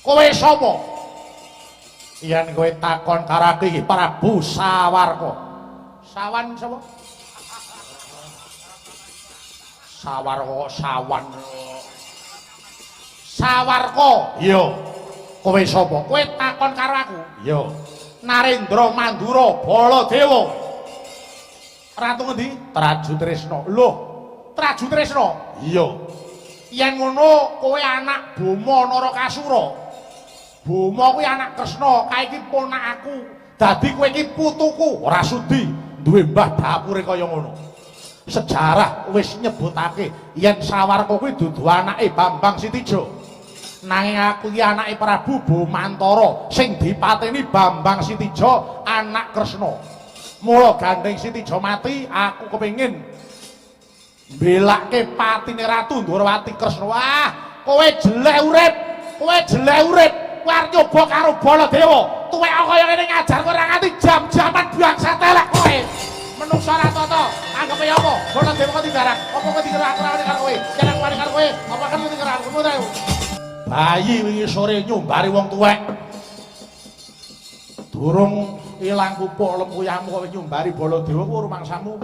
Kowe sapa? Yen kowe takon karo aku iki Prabu Sawarka. Sawan sapa? Sawarka, sawan. Sawarka. Iya. Kowe sapa? Kowe takon karo aku? Iya. Narendra Mandura Baladewa. Ratu ngendi? Traju Tresna. Lho, Traju Tresna? Iya. Yen ngono kowe anak Boma Narakasura. Boma kuwi anak Kresna, kae iki ponakku. Dadi kowe iki putuku, ora sudi duwe mbah dapure kaya ngono. Sejarah wis nyebutake yen Sawarka kuwi dudu anake Bambang Sitijo. Nanging aku iki anake Prabu Bomantara sing dipateni Bambang Sitijo anak Kresna. Mula gandeng Sitijo mati, aku kepengin mbelake patine Ratu Ndrawati Kresna. Wah, kowe jelek urip. Kowe jelek urip. Kowe arep nyoba karo Baladewa. Tuwek kaya ngene ngajar kowe ora nganti jam-jaman bangsa telek kowe. Menungsa ora tata. Anggepe apa? Baladewa kok digarang. Apa kok dikira aku ora karo kowe? Jangan wani karo kowe. Apa kan dikira aku kowe? Bayi wingi sore nyumbari wong tuwek. Durung ilang kupuk lempuyahmu kok nyumbari Baladewa ku rumangsamu.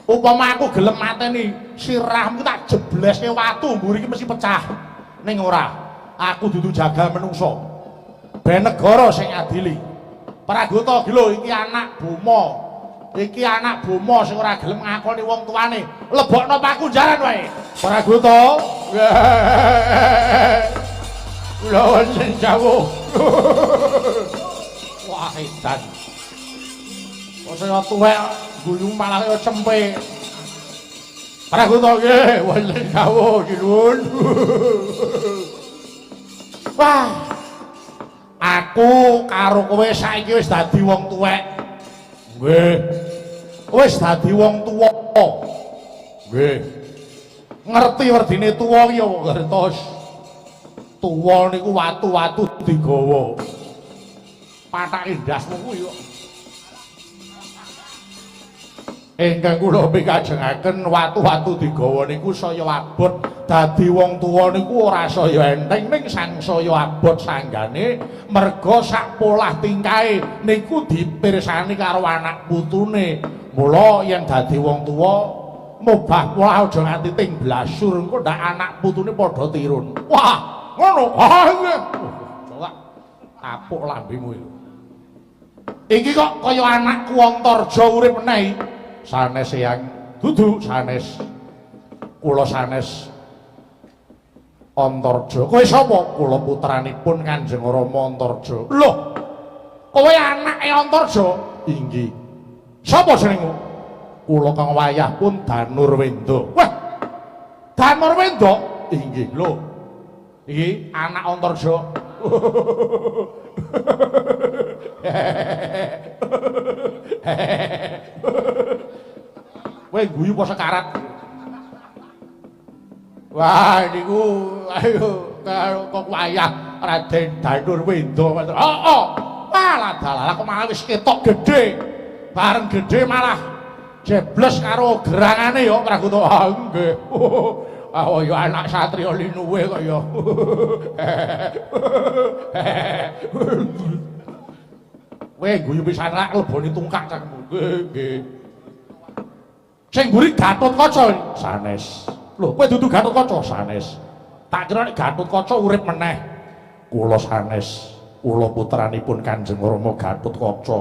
Upama aku gelem mateni sirahmu tak jebleske watu mburi iki mesti pecah. Ning ora, aku dudu jagal menungso. Ben negara sing adili. Pragoto iki lho iki anak Boma. Iki anak Boma sing ora gelem ngakoni wong tuane. Lebokno pakunjaran wae. Pragoto. Kula wonten jawuh. Wah, edan. Kok saya tuwek guyu malah kaya cempe. Pragoto nggih, wonten jawuh nuwun. Wah. Aku karo kowe saiki wis dadi wong tuwek. Nggih. Wis dadi wong tuwa. Nggih. Ngerti werdine tuwa ki ya ngertos. Tuwa niku watu-watu digawa. Pathake ndasmu kuwi kok. Ingkang kula pikajengaken watu-watu digawa niku saya abot dadi wong tuwa niku ora saya enteng ning sangsaya abot sanggane merga sak polah tingkahe niku dipirsani karo anak putune. Mula yen dadi wong tuwa mubah pola aja nganti ting blasur engko ndak anak putune padha tirun. Wah, ngono. Coba kapuk lambemu iki. Iki kok kaya anakku Antarja urip meneh. Sanes yang dudu sanes kula sanes Antarja. Kowe sapa? Kula putranipun Kanjeng Rama Antarja. Lho, kowe anake Antarja? Inggih. Sapa jenengmu? Kula kang wayah pun Danurwenda. Wah, Danurwenda? Inggih. Lho, iki anak Antarja. Kowe guyu apa sekarat? Wah, niku ayo kok wayah Raden Danurwenda. Oh, malah dalah kok malah wis ketok gedhe. Bareng gedhe malah jebles karo gerangane ya Pragoto. Ah, nggih. Oh ya anak satriya linuwe kok ya. Kowe guyu pisan rak lebone tungkak cangkemmu. Nggih. Sing mburi Gatotkaca sanes. Lho, kowe dudu Gatotkaca sanes. Tak kira nek Gatotkaca urip meneh. Kula sanes, kula putranipun Kanjeng Rama Gatotkaca.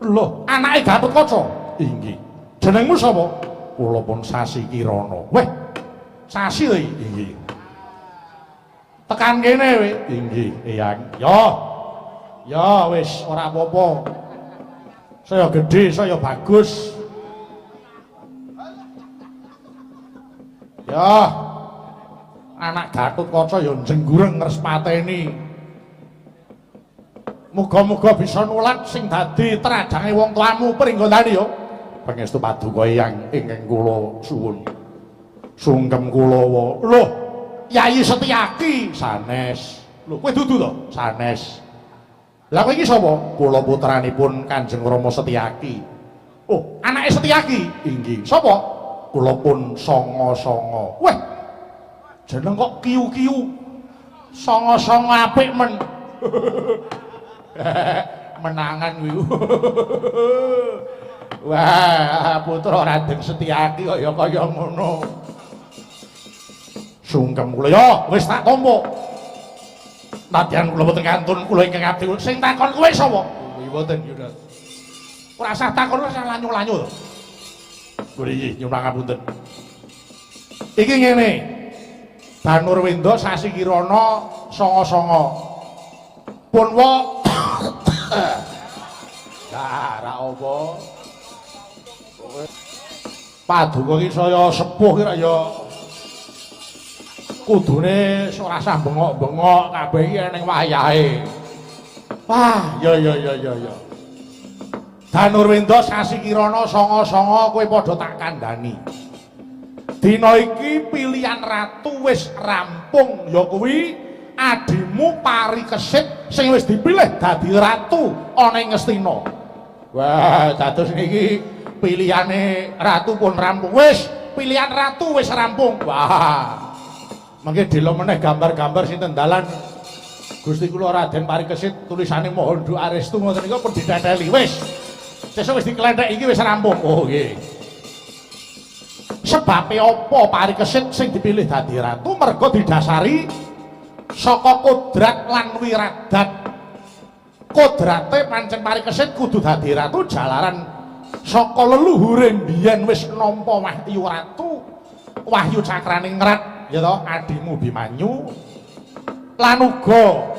Lho, anake Gatotkaca? Inggih. Jenengmu sapa? Kula pun Sasi Kirana. Weh, Sasi lho iki. Inggih. Tekan kene kowe. Inggih, Eyang. Ya wis ora apa-apa. Saya gedhe, saya bagus. Ya, anak Gatotkaca ya jenggureng ngresmateni. Muga-muga bisa nulat sing dadi trajange wong tuamu pringgondani ya. Pangestu paduka Eyang ingkang kula suwun. Sungkem kula wa. Lho, Yayi Setyaki sanes. Lho, kowe dudu to? Sanes. Lah kowe iki sapa? Kula putranipun Kanjeng Rama Setyaki. Oh, anake Setyaki? Inggih. Sapa? Kula pun Sanga-Sanga. Weh. Jeneng kok kiu-kiu. Songo-songo apik men. Menangan kuwi. Wah, putra Raden Setyaki kaya ngono. Sungkem kula ya, wis tak tampa. Nadyan kula boten kantun kula ingkang abdi. Sing takon kowe sapa? Kuwi boten Yudha. Ora usah takon ora lanyu-lanyu to. Kuwi iki nyuwun ngapunten. Iki ngene. Banurwenda sasi kirana songo-songo. Punwa ora apa. Paduka iki saya sepuh kira ya kudune ora sah bengok-bengok kabeh iki ning wayahe. Wah, ya. Danurwenda sasi kirana songo-songo kowe padha tak kandhani. Dina iki pilihan ratu wis rampung ya kuwi adimu Parikesit sing wis dipilih dadi ratu ana ing Ngastina. Wah, dados niki pilihane ratu pun rampung. Wis, pilihan ratu wis rampung. Wah. Mangke delok meneh gambar-gambar sinten dalan Gusti kula Raden Parikesit tulisane mohon doa restu ngoten niku pun didadeli. Wis. Sesuk wis diklenthek iki wis rampung. Oh nggih. Sebabe apa Parikesit sing dipilih dadi ratu merga didasari saka kodrat lan wiradat. Kodrate pancen Parikesit kudu dadi ratu jalaran saka leluhure mbiyen wis nampa wahyu ratu, wahyu cakraning ngrat ya to adimu Bimanyu lan uga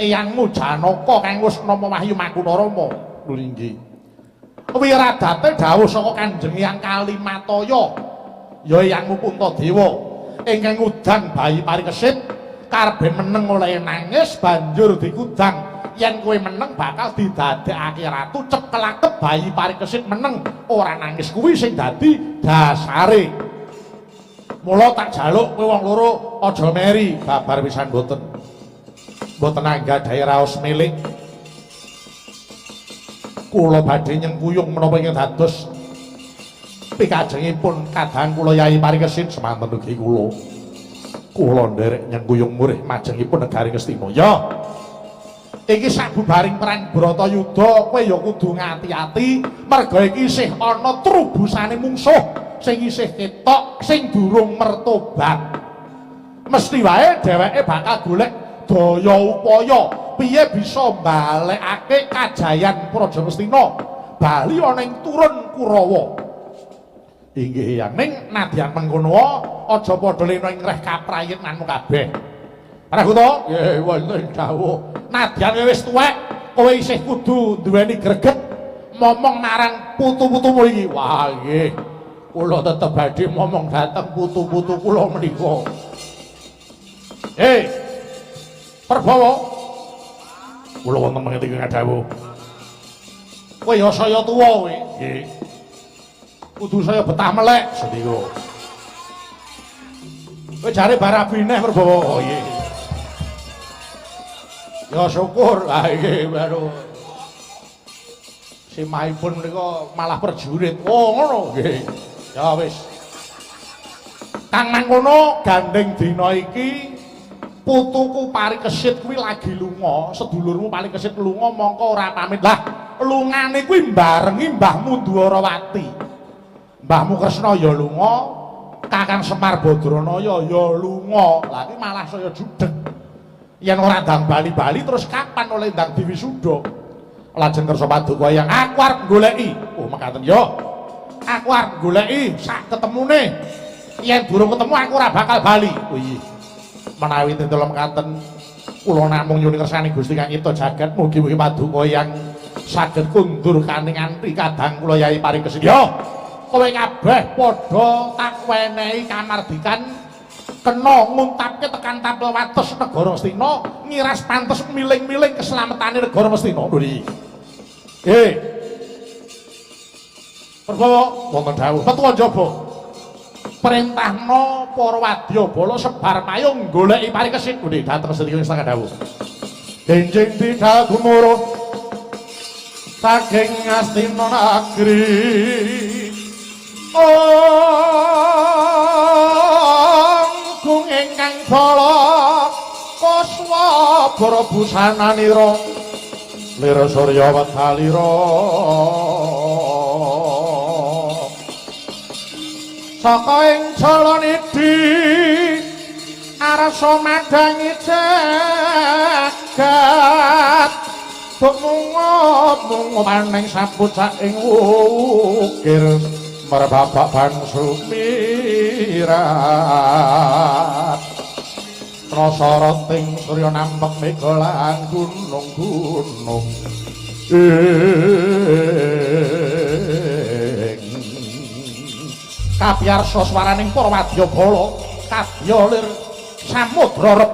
eyangmu Janaka kang wis nampa wahyu Makunarama. Lho nggih. Wiradate dawuh saka Kanjeng Hyang Kalimataya ya eyangmu Puntadewa ingkang ngudang bayi Parikesit karepe meneng oleh nangis banjur dikudang yen kowe meneng bakal didadekake ratu cekelake bayi Parikesit meneng ora nangis kuwi sing dadi dasare. Mula tak jaluk kowe wong loro aja meri babar pisan mboten. Mboten anggadhahi raos milik. Kula badhe nyengkuyung menapa ingkang dados pikajengipun kadang kula Yai Parikesit semanten ugi kula. Kula nderek nyengkuyung murih majengipun negari Ngastina. Ya. Iki sabubaring perang Bratayuda kowe ya kudu ngati-ati merga iki isih ana trubusane mungsuh sing isih ketok sing durung mertobat. Mesti wae dheweke bakal golek daya upaya piye bisa balekake kajayan Praja Ngastina bali ana ing turun Kurawa. Inggih Hyang ning nadyan mengkono aja padha lena ing reh kaprayitnanmu kabeh. Prabu to? Nggih wonten dawuh. Nadyan wis tuwek, kowe isih kudu duweni greget momong marang putu-putumu iki. Wah nggih. Kula tetep badhe momong dhateng putu-putu kula menika. Prabawa. Kula wonten mangke ingkang dawuh. Kowe ya saya tuwa kowe. Nggih. Kudu saya betah melek sedika. Kowe jare barabineh Prabawa. Oh nggih. Ya syukur, nggih baru simaipun menika malah prajurit. Oh ngono nggih. Ya wis. Kang mangkono gandeng dina iki putuku Parikesit kuwi lagi lunga, sedulurmu Parikesit lunga mongko ora pamit. Lah, lungane kuwi barengi Mbahmu Dwarawati. Mbahmu Kresna ya lunga, Kakang Semar Badranaya ya lunga. Lah iki malah saya judeg. Yen ora ndang bali-bali terus kapan oleh ndang diwisuda? Lajeng kersa paduka yang aku arep goleki. Oh mekaten ya. Aku arep goleki sak ketemune. Yen durung ketemu aku ora bakal bali. Oh iya. Menawi tentulem mekaten kula namung nyuwun kersane Gusti Kang Ita Jagat mugi-mugi paduka yang saged kundur kaning antri kadang kula Yai Parikesit. Ya. Kowe kabeh padha tak wenehi kamardikan kena nguntapke tekan tapel wates negara Ngastina ngiras pantes miling-miling keselamatan negara Ngastina. Nggih. Prabawa wonten dawuh Petua Jaba. Perintahna para wadyabala sebar payung goleki Parikesit. Nggih, dhateng sedaya setengah dawuh. Genjing bidal gumuruh saking Ngastina Nagri. Kung ingkang bala Kuswa Prabusananira Lira Surya Wedalira saka ing Jalanidi arsa madangi jagat mungut maning sapucak ing wukir merbabak bansumirat Rasarating surya nampek mega lan gunung-gunung kapiyarsa swaraning para wadyabala kadya lir samudra rep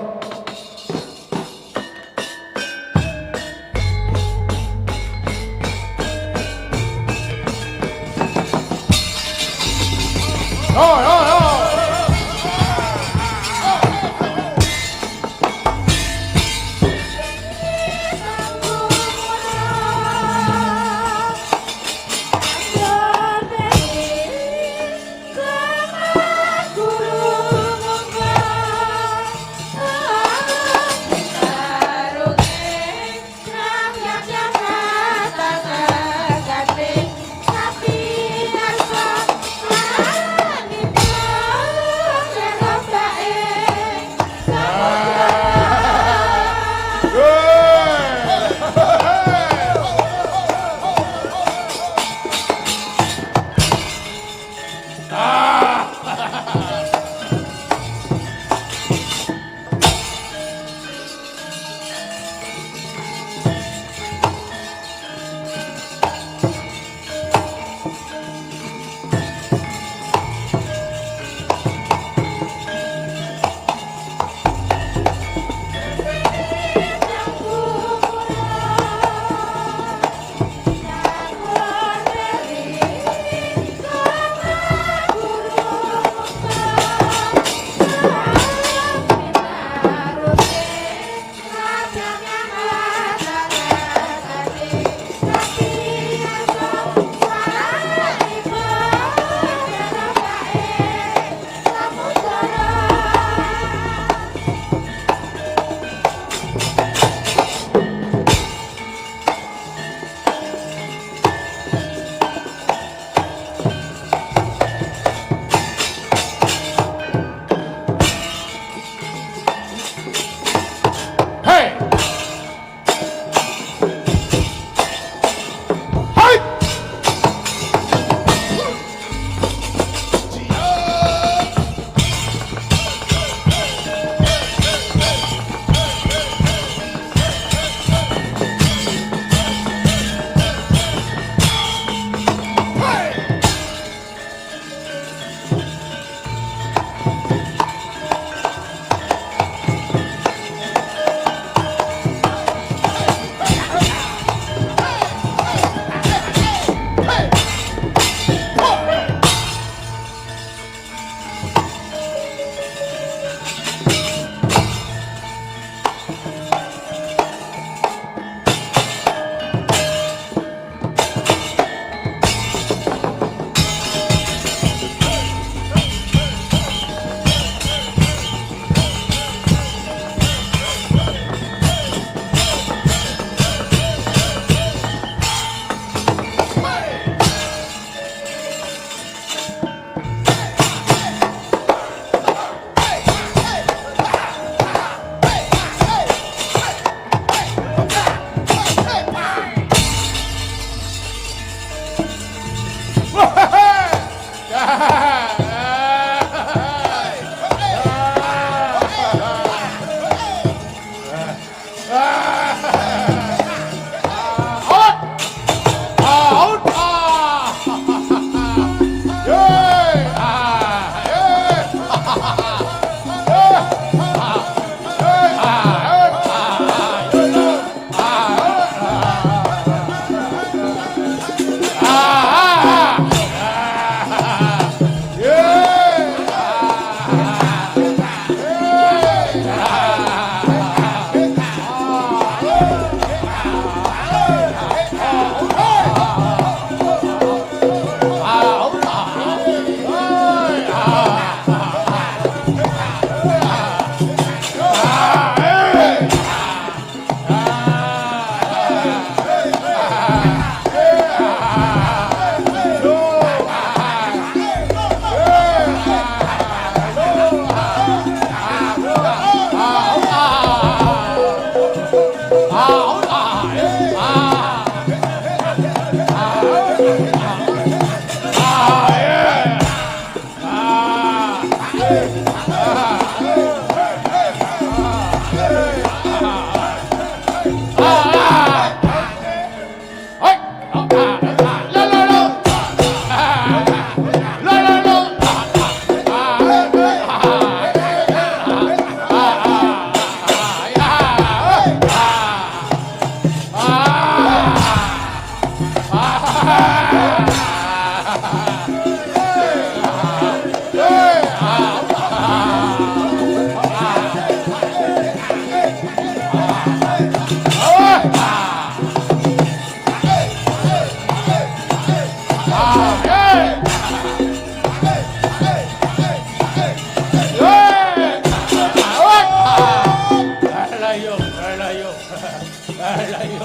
Lah iya.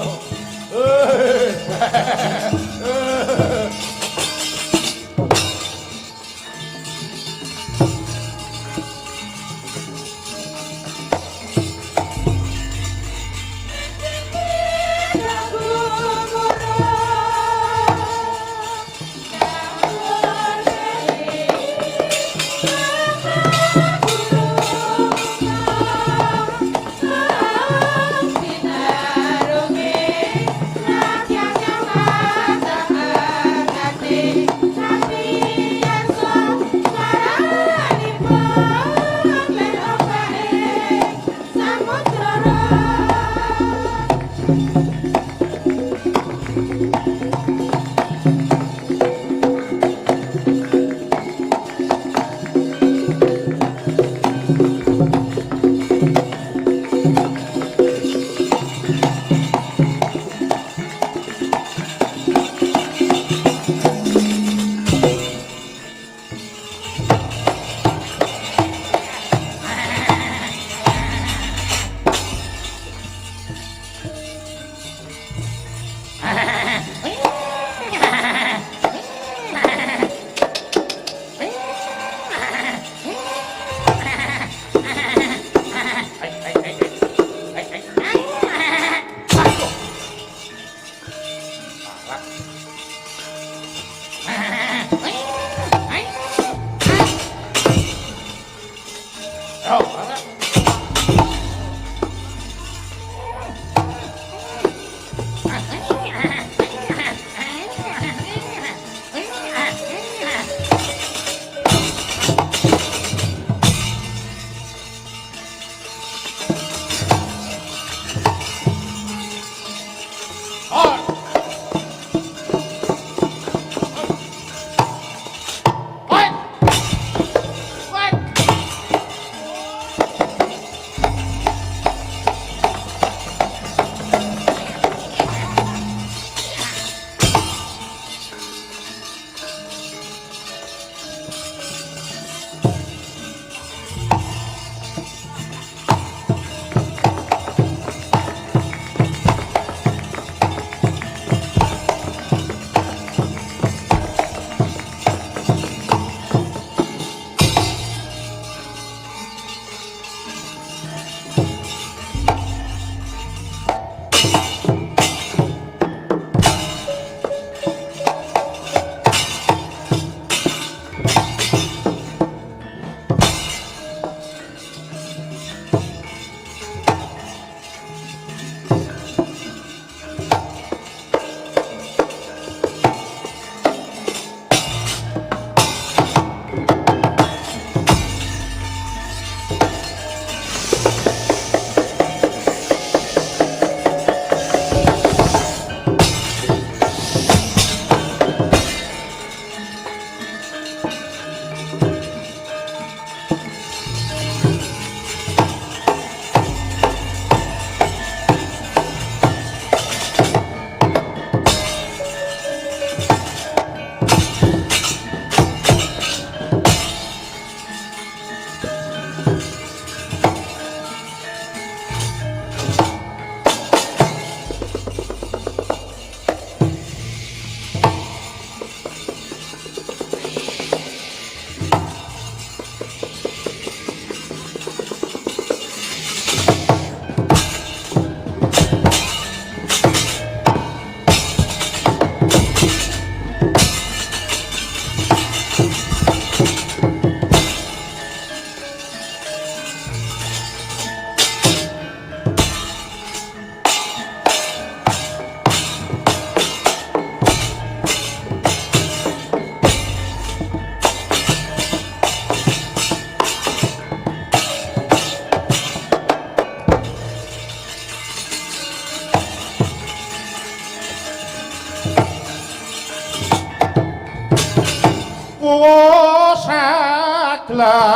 saklar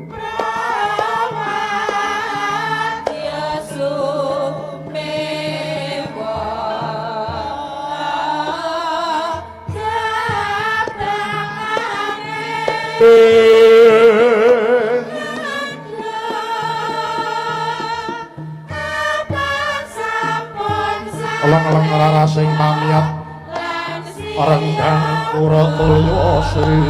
Pramadya sumewa jabrangane leng-leng rarasing pamiyat renggang kuratulya sri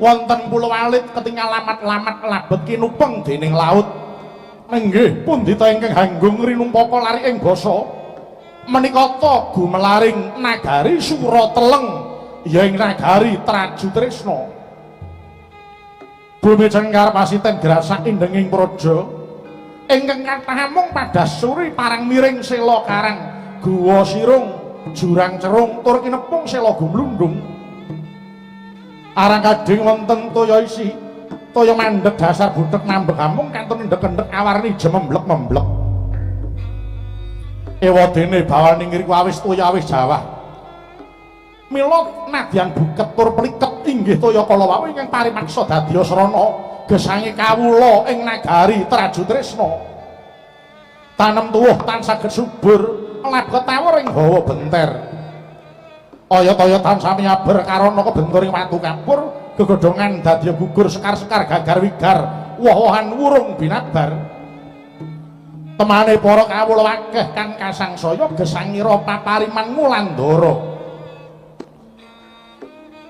wonten pulau alit ketingal lamat-lamat labet kinupeng dening laut nenggih pundhita ingkang hanggung rinumpaka lari ing basa menika ta gumelaring nagari Surateleng ya ing nagari Trajutresna bumi cengkar pasiten grasak indenging praja ingkang kathah mung padasuri parang miring sela karang guwa sirung jurang cerung tur kinepung sela gumlundung arang kading wonten toya isi toya mandheg dasar butek nambek amung kantun ndek-ndek awarni jememblek-memblek ewadene bawaning ngriku awis toya awis jawah mila nadyan buket tur pliket inggih toya kala wau ingkang parimaksa dadya srana gesange kawula ing nagari Trajutresna tanem tuwuh tan saged subur labet tawur ing bawa benter Oyot-oyot tansah nyabar karana kebenturing watu kapur gegodhongan dadi gugur sekar-sekar gagar wigar woh-wohan wurung binabar temane para kawula akeh kang kasangsaya gesangira papariman Ngulandara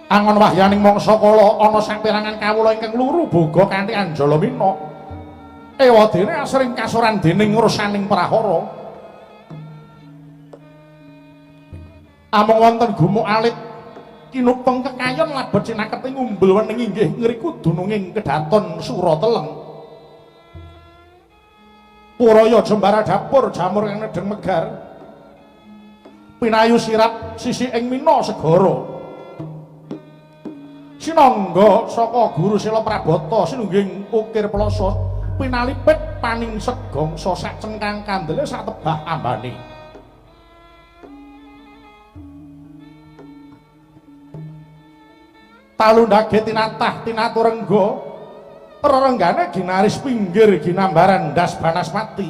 angon wahyaning mangsa kala ana saperangan kawula ingkang luru boga kanthi Anjala Mina ewadene asring kasuran dening ngursaning prahara amung wonten gumuk alit kinupeng kekayon labet sinaket ing umbul wening inggih ngriku dununging kedaton Surateleng Puraya jembara dapur jamur kang nedeng megar pinayu sirap sisi ing Mina segara sinangga saka guru Sila Prabata sinungging ukir plasa pinalipit paning segangsa sak cengkang kandele sak tebah ambane talundhage tinatah tinaturengga rerenggane ginaris pinggir ginambaran ndas Banaspati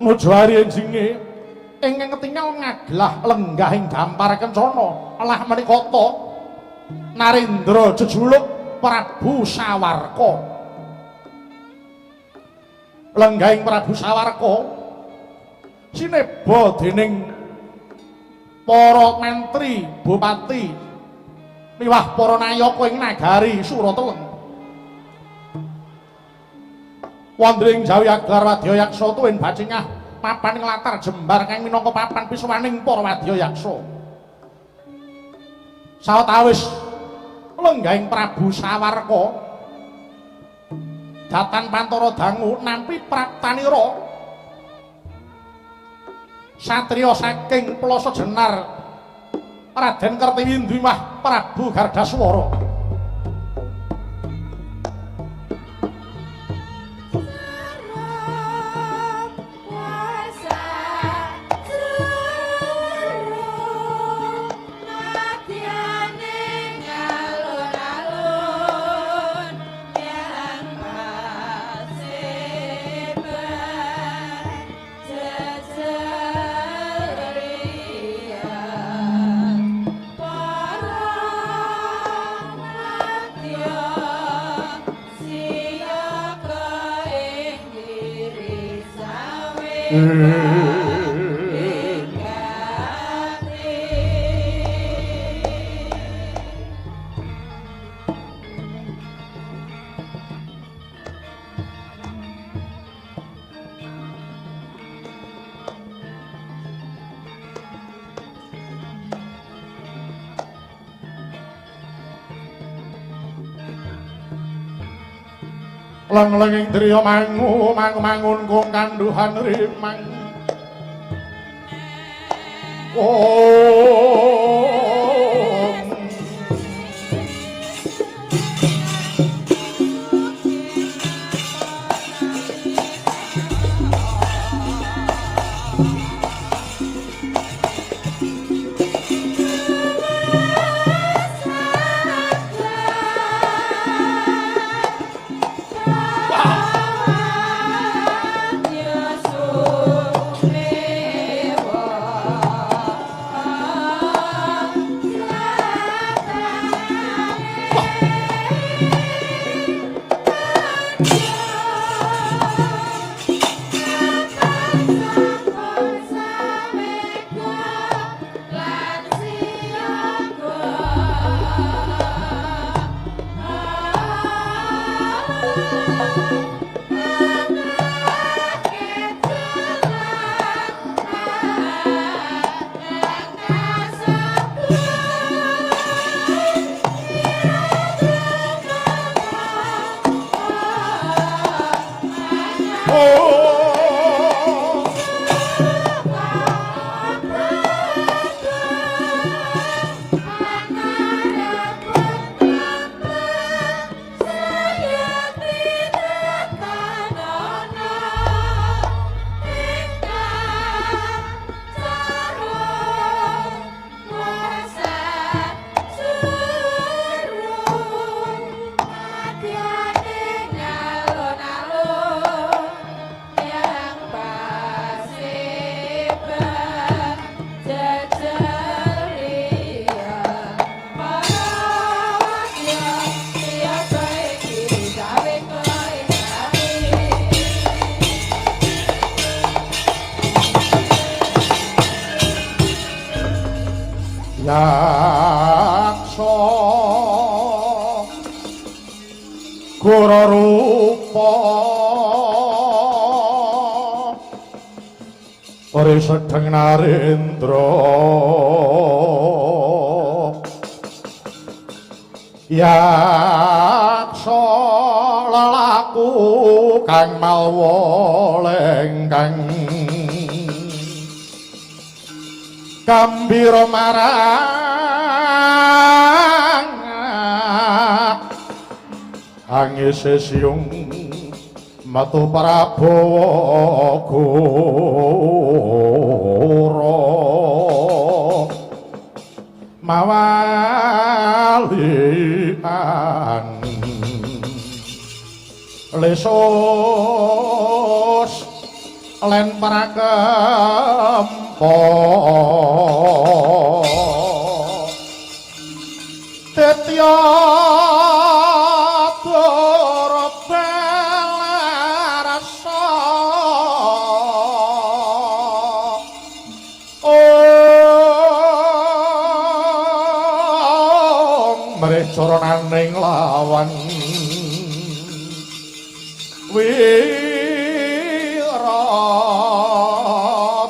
mujari enjinge ingkang ketingal ngaglah lenggahing dampar kencana alah menika ta Narendra jejuluk Prabu Sawarka lenggahing Prabu Sawarka sineba dening para mentri bupati miwah para nayaka ing nagari Surateleng wandring jawi agar wadyayaksa tuwin bacingah papan ing latar jembar kang minangka papan pisuwaning para wadyayaksa sawetawis lenggahing Prabu Sawarka datan pantara dangu nampi praptanira satriya saking Plasa Jenar Raden Kertiwindhu mah Prabu Gardaswara Leng-lenging driya mangun kung kanduhan rimang. Yaksa Guru rupa ori sedeng Narendra yaksa lelaku kang mawa lengkang gambira marang angise siung matu Prabowo Guru mawalian lesus len prakempo tetya coronaning lawan wira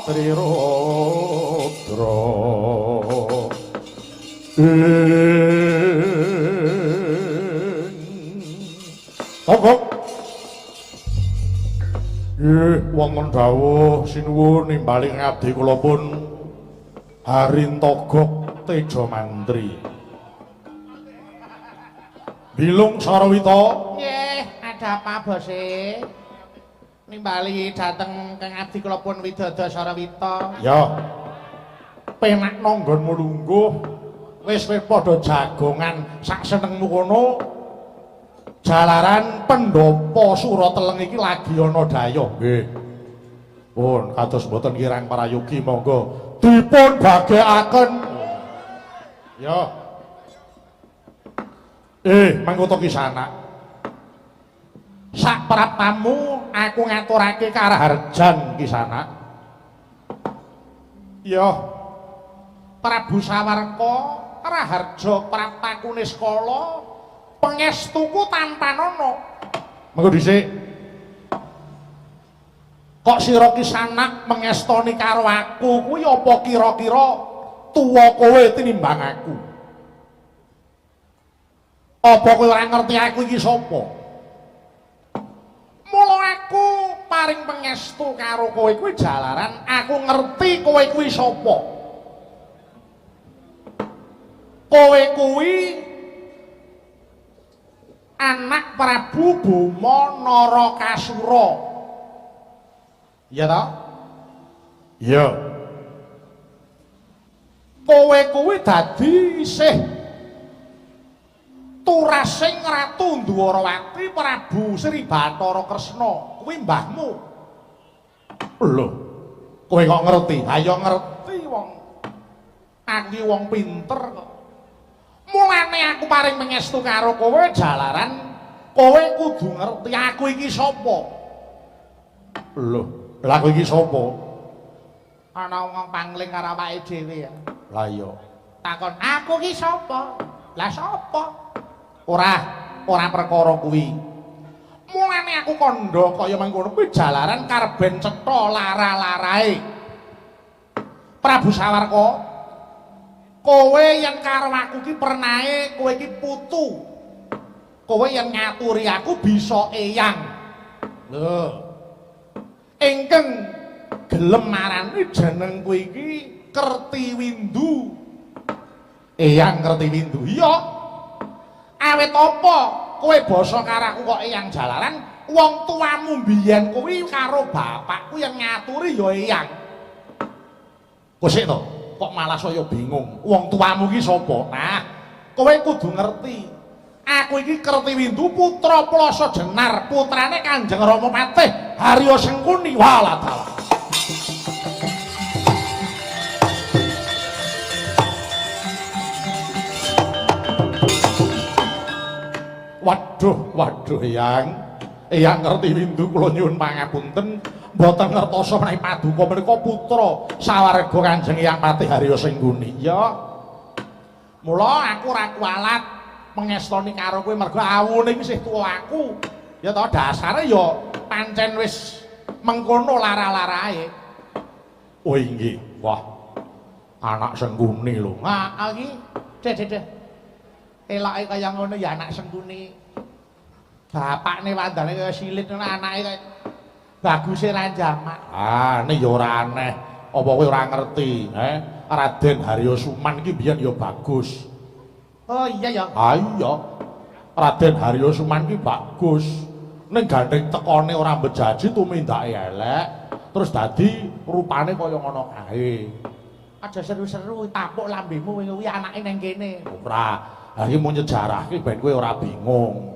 trirudra wonten dawuh sinuwun nimbali ngabdi kula pun Harintagok Teja Mantri Bilung Sarawita. Nggih, ada apa, Bose? Nimbali dateng kang abdi kula pun Widodha Sarawita. Ya. Penak nanggonmu lungguh. Wis padha jagongan sak senengmu kono. Jalaran pendopo Surateleng iki lagi ana daya. Nggih. Pun kados mboten kirang parayogi monggo dipun bagekaken. Ya. Mangkoto Kisana. Sak prapamu aku ngaturake karaharjan Kisana. Iya. Prabu Sawarka, Raharja Prapaku Niskala, pangestuku tampanana. Mengko dhisik. Kok sira Kisana mengestoni karo aku kuwi apa kira-kira tuwa kowe tinimbang aku? Apa kowe ora ngerti aku iki sapa? maring pangestu karo kowe kuwi jalaran aku ngerti kowe kuwi sapa. Kowe kuwi anak Prabu Boma Narakasura. Iya ta? Iya. Kowe kuwi dadi isih turasing Ratu Ndwarawati Prabu Sri Bathara Kresna. Kuwi mbahmu. Lho, kowe kok ngerti? Ayo ngerti wong. Aku iki wong pinter kok. Mulane aku paring pangestu karo kowe jalaran kowe kudu ngerti aku iki sapa. Lho, lha aku iki sapa? Ana wong pangling karo awake dhewe ya. Lah iya. Takon aku iki sapa? Lah sapa? Ora perkara kuwi. Mulane aku kandha kaya mangkono kuwi jalaran karben cetha lara-larae. Prabu Sawarka, kowe yang karo aku ki pernahe kowe ki putu. Kowe yang ngaturi aku bisa eyang. Lho. Ingkang gelem marani jeneng kowe iki Kertiwindu. Eyang Kertiwindu. Iya. Awit apa kowe basa karo aku kok eyang jalaran wong tuamu mbiyen kuwi karo bapakku yang ngaturi ya eyang. Kosek to? Kok malah saya bingung. Wong tuamu ki sapa? Nah, kowe kudu ngerti. Aku iki Kertiwindu putra Plasa Jenar, putrane Kanjeng Rama Patih Harya Sengkuni. Waladala. Waduh, Eyang Kertiwindu kula nyuwun pangapunten. Mboten ngertosa menawi paduka menika putra sawarga Kanjeng Hyang Patih Harya Sengkuni. Ya. Mula aku ora kualat mengestoni karo kowe mergo awune isih tuwa aku. Ya to dasare ya pancen wis mengkono lara-larae. Oh inggih. Wah. Anak Sengkuni lho. Nah, iki Deh. Eloke kaya ngono ya anak Sengkuni. Bapakne wandane kaya silit ngono anake kaya baguse ra jamak. Ah, ne ya ora aneh. Apa kowe ora ngerti, Raden Harya Suman iki biyen ya bagus. Oh iya ya. Ah iya. Raden Harya Suman iki bagus. Ning gandeng tekone ora bejaji tumindake elek, terus dadi rupane kaya ngono kae. Aja seru-seru tapuk lambemu kowe kuwi anake nang kene. Ora. Ha iki mun nyejarahke ben kowe ora bingung.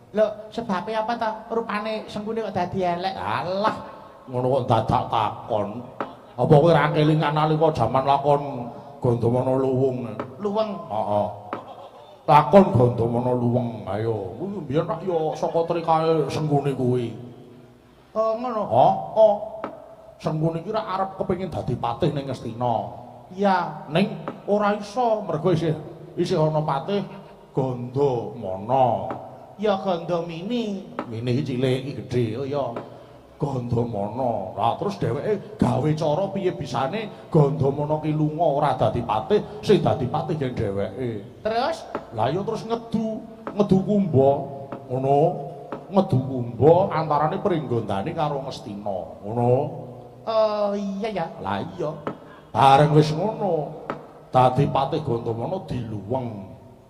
Lho, sebabe apa ta rupane Sengkuni kok dadi elek? Alah, ngono kok dadak takon. Apa kowe ora kelingan nalika jaman lakon Gandamana Luwung? Luweng? Heeh. Lakon Gandamana Luweng. Ayo, kuwi mbiyen rak ya saka trikae Sengkuni kuwi. Oh, ngono. Heeh. Sengkuni ki rak arep kepengin dadi patih ning Ngastina. Iya, ning ora iso mergo isih ana patih Gandamana. Ya Gandamini. Mini iki cilik iki gedhe. Oh ya. Gandamana. Lah terus dheweke gawe cara piye bisane Gandamana ki lunga ora dadi patih, sing dadi patih yen dheweke. Terus? Lah ya terus ngedu kumba. Ngono. Ngedu kumba antarane Pringgondani karo Ngastina. Ngono. Iya ya. Lah iya. Bareng wis ngono, dadi patih Gandamana diluweng.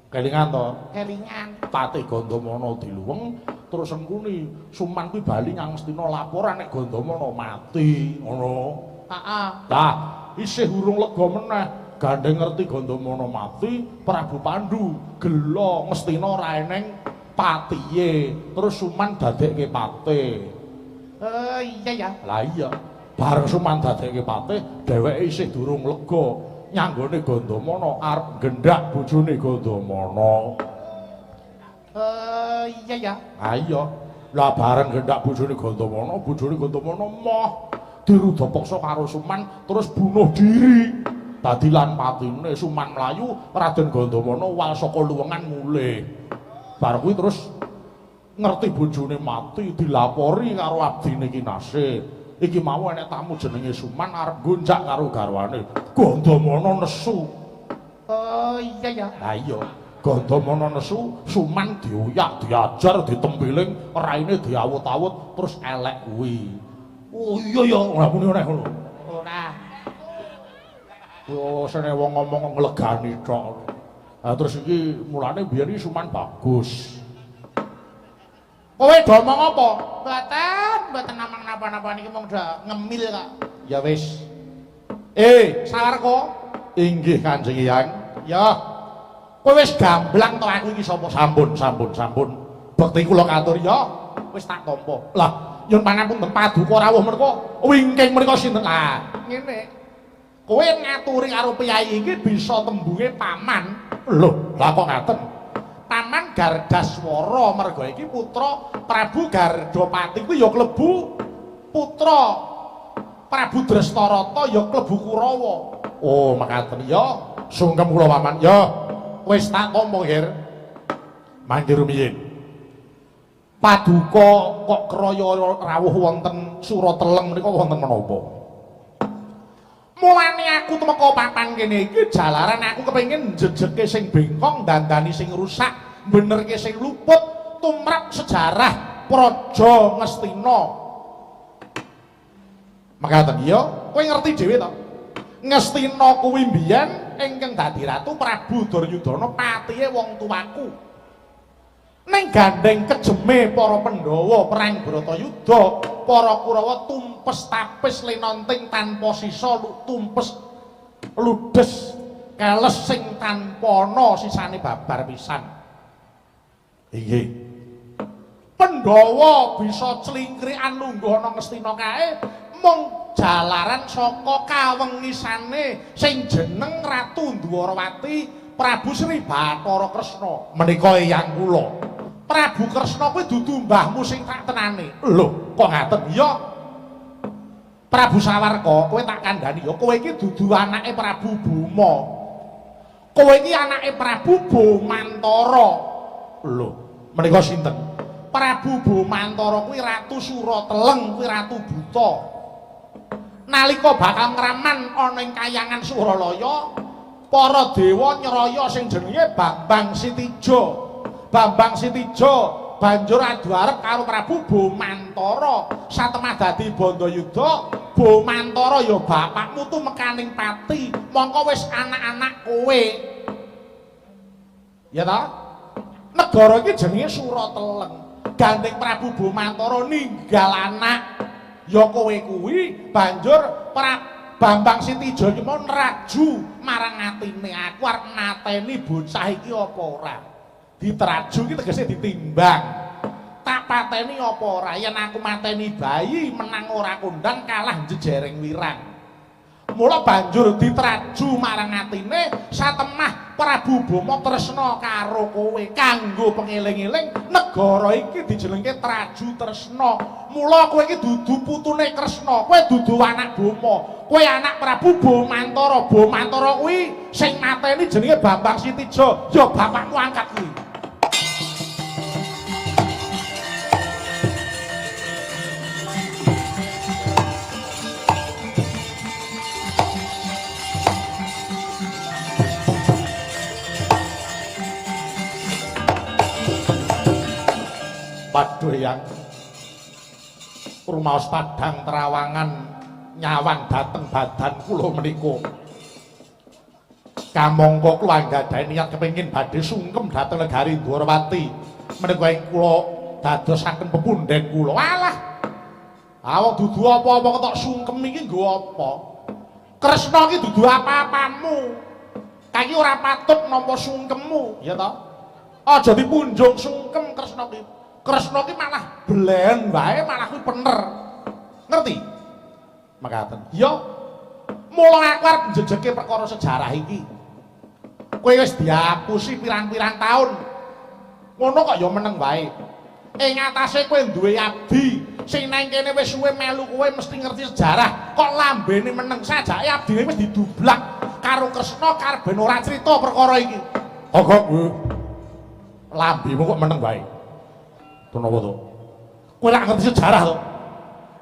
Kelingan to? Kelingan. Patih Gandamana diluweng, terus Sengkuni Suman kuwi bali nyang Ngastina laporan nek Gandamana mati, ngono. Heeh. Lah, isih urung lega meneh, gandeng ngerti Gandamana mati, Prabu Pandhu gelo Ngastina ora eneng patihe, terus Suman dadekke patih. Iya ya. Lah iya. Bareng Suman dadekke patih, dheweke isih durung lega. Nyanggone Gandamana arep gendhak bojone Gandamana. Iya ya. Ah iya. Lah bareng gendhak bojone Gandamana moh dirudapaksa karo Suman terus bunuh diri. Dadi lan patine Suman mlayu, Raden Gandamana wal saka luwengan mulih. Bar kuwi terus ngerti bojone mati dilapori karo abdine Kinasih. Iki mau enek tamu jenenge Suman arep gonjak karo garwane. Gandamana nesu. Oh iya ya. Lah iya. Gandamana nesu, Suman dioyak, diajar, ditempiling, raine diawut-awut, terus elek kuwi. Oh iya ya, ngapune nek ngono. Ora. Yo sene wong ngomong nglegani tok. Ah terus iki mulane biyen iki Suman bagus. Kowe do omong apa? Mboten namang napa-napa niki mung do ngemil kok. Ya wis. Sawarga. Inggih Kanjeng Hyang. Ya. Kowe wis gamblang to aku iki sapa? Sampun. Bekti kula katur ya. Wis tak tampa. Lah, nyun pangapunten paduka rawuh menika. Wingking menika sinten? Lah, Ngene. Kowe ngaturi karo piyai iki bisa tembunge paman. lho, lah kok ngaten? Paman Gardaswara merga iki putra Prabu Gardapati kuwi ya klebu putra Prabu Drestarata ya klebu Kurawa. Oh, makaten ya. Sungkem kula paman. Ya. Wis tak tampa, Ger. Mangke rumiyin. Paduka kok kraya rawuh wonten Surateleng menika wonten menapa? Mulane aku temeka papan kene iki jalaran aku kepengin njejeke sing bengkong, dandani sing rusak, benerke sing luput tumrap sejarah Praja Ngastina. Makaten iya, kowe ngerti dhewe to. Ngastina kuwi mbiyen ingkang dadi ratu Prabu Duryudana patihe wong tuaku. Ning gandeng kejeme para Pandhawa perang Bratayuda, para Kurawa tumpes tapis linonting tanpa sisa, tumpes ludes keles sing tanpa ana sisane babar pisan. Inggih. Pandhawa bisa clingkrikan lungguh ana Ngastina kae mung jalaran saka kawengisane sing jeneng Ratu Dwarawati Prabu Sri Bathara Kresna. Menika eyang kula. Prabu Kresna kuwi dudu mbahmu sing tak tenane. Lho, kok ngaten? Iya. Prabu Sawarka, kowe tak kandhani ya, kowe iki dudu anake Prabu Bima. Kowe iki anake Prabu Bomantara. Lho, menika sinten? Prabu Bomantara kuwi Ratu Surateleng, kuwi Ratu Buta. Nalika bakal ngraman ana ing Kahyangan Suralaya, para dewa nyeraya sing jenenge Bambang Sitija. Bambang Sitija banjur adu arep karo Prabu Bomantara. Satemah dadi Bandayuda, Bomantara ya bapakmu tu mekaning pati, mongko wis anak-anak kowe. Ya ta? Negara iki jenenge Surateleng. Gandeng Prabu Bomantara ninggal anak. Ya kowe kuwi banjur Bambang Sitija iki mau nraju marang atine, aku arep mateni bocah iki apa ora. Diteraju iki tegese ditimbang. Tak pateni apa ora, yen aku mateni bayi menang ora kondang kalah jejereng wirang. Mula banjur diteraju marang atine satemah Prabu Bama tresna karo kowe kanggo pengeling-eling negara iki dijenengke Traju Tresna. Mula kowe iki dudu putune Kresna, kowe dudu anak Bama. Kowe anak Prabu Bomantara. Bomantara kuwi sing mateni jenenge Bambang Sitija, ya bapakmu angkat kuwi. Waduh yang rumaos padhang terawangan nyawang dateng badan kula menika. Kamangka kula anggadhahi niat kepengin badhe sungkem dhateng negari Dwarawati. Menika ing kula dadosaken pepundhen kula. Walah. Awak dudu apa-apa kok tok sungkem iki nggo apa? Kresna iki dudu apa-apamu. Kaki ora patut nampa sungkemmu, ya ta? Aja dipunjung sungkem Kresna iki. Kresna ki malah belen wae, malah kuwi bener. Ngerti? Makaten. Ya. Mula aku arep njejeke perkara sejarah iki. Kowe wis diapusi pirang-pirang taun. Ngono kok ya meneng wae. Ing atase kowe duwe abdi sing nang kene wis suwe melu kowe mesti ngerti sejarah. Kok lambene meneng sajake abdine wis didublak karo Kresna karben ora crita perkara iki. Kok lambemu kok meneng wae. Kenapa to? Kowe ora ngerti sejarah to?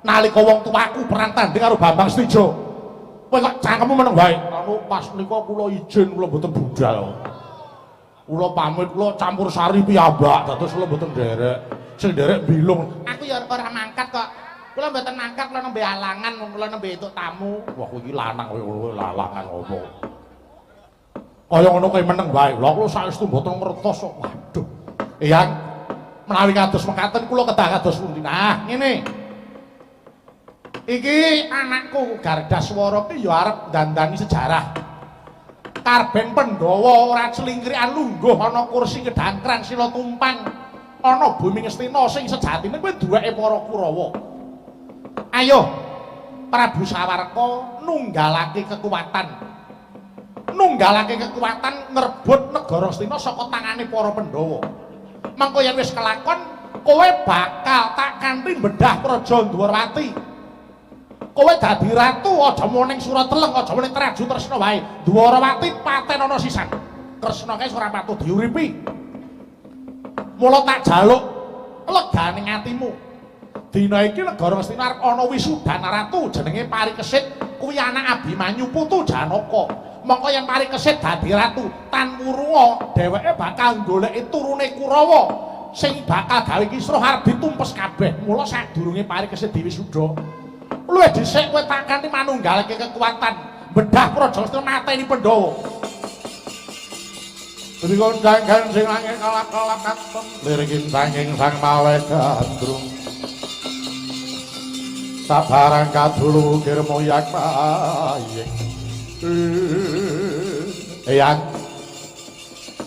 Nalika wong tuaku perang tanding karo Bambang Sitija. Kowe kok cangkemmu meneng wae. Anu pas nika kula ijin kula mboten budal. Kula pamit kula campur sari piyambak dados kula mboten nderek. Sing nderek bilung. Aku ya ora mangkat kok. Kula mboten mangkat kula nembe alangan wong kula nembe entuk tamu. Wah kuwi lanang kowe lalangan opo. Kaya ngono kowe meneng wae. Lha kula saestu mboten ngertos kok. Waduh. Eyang menawi kados mekaten kula kedah kados pundi. Nah, ngene. Iki anakku Gardaswara ki ya arep dandani sejarah. Karben Pandhawa ora celingkrikan lungguh ana kursi kedangkran sila tumpang ana bumi Ngastina sing sejatine kuwi duweke para Kurawa. Ayo Prabu Sawarka nunggalake kekuatan. Nunggalake kekuatan ngrebut negara Ngastina saka tangane para Pandhawa. Mengko yen wis kelakon kowe bakal tak kanthi bedah Praja Ndwarawati. Kowe dadi ratu aja mung ning Surateleng, aja mung ning Traju Tresna wae. Ndwarawati paten ana sisan. Kresna kae ora patut diuripi. Mula tak jaluk leganing atimu. Dina iki negara Ngastina arep ana wisudana ratu jenenge Parikesit, kuwi anak Abimanyu putu Janaka. Mongko yen Parikesit dadi ratu, Tan Wurunga dheweke bakal goleki turune Kurawa sing bakal gawe kisruh arep ditumpes kabeh. Mula sadurunge Parikesit diwisuda luwih dhisik kowe tak kanthi manunggalake kekuatan bedah Praja Ngastina mateni Pandhawa. Rikon janggan sing langit kalak-kalak katon lirikin saking sang mawe gandrung sabarang kadulu kirmo yak maying. Eyang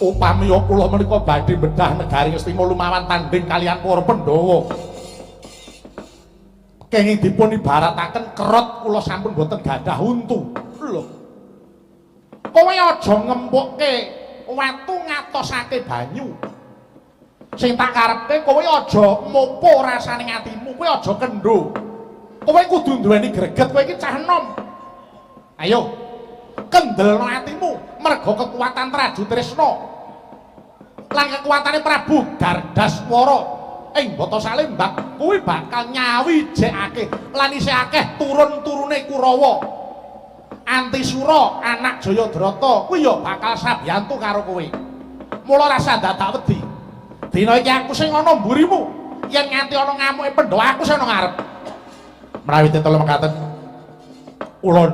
upami kula menika badhe bedah negari Ngastina lumawan tanding kaliyan para Pandhawa. Kenging dipun ibarataken kerot kula sampun boten gadah untu. Lho. Kowe aja ngempukke watu ngatosake banyu. Sing tak karepke kowe aja mopo rasane atimu, kowe aja kendho. Kowe kudu duweni greget, kowe iki cah enom. Ayo. Kendelno atimu merga kekuatan Traju Tresna. Lan kekuatane Prabu Gardaswara ing Bata Salembak kuwi bakal nyawijekake lan isih akeh turun-turune Kurawa. Antisura anak Jayadrata kuwi ya bakal sabiyantu karo kowe. Mula rasa dadak wedi. Dina iki aku sing ana mburimu. Yen nganti ana ngamuke Pandhawa aku sing ana ngarep. Menawi tetelo mekaten kula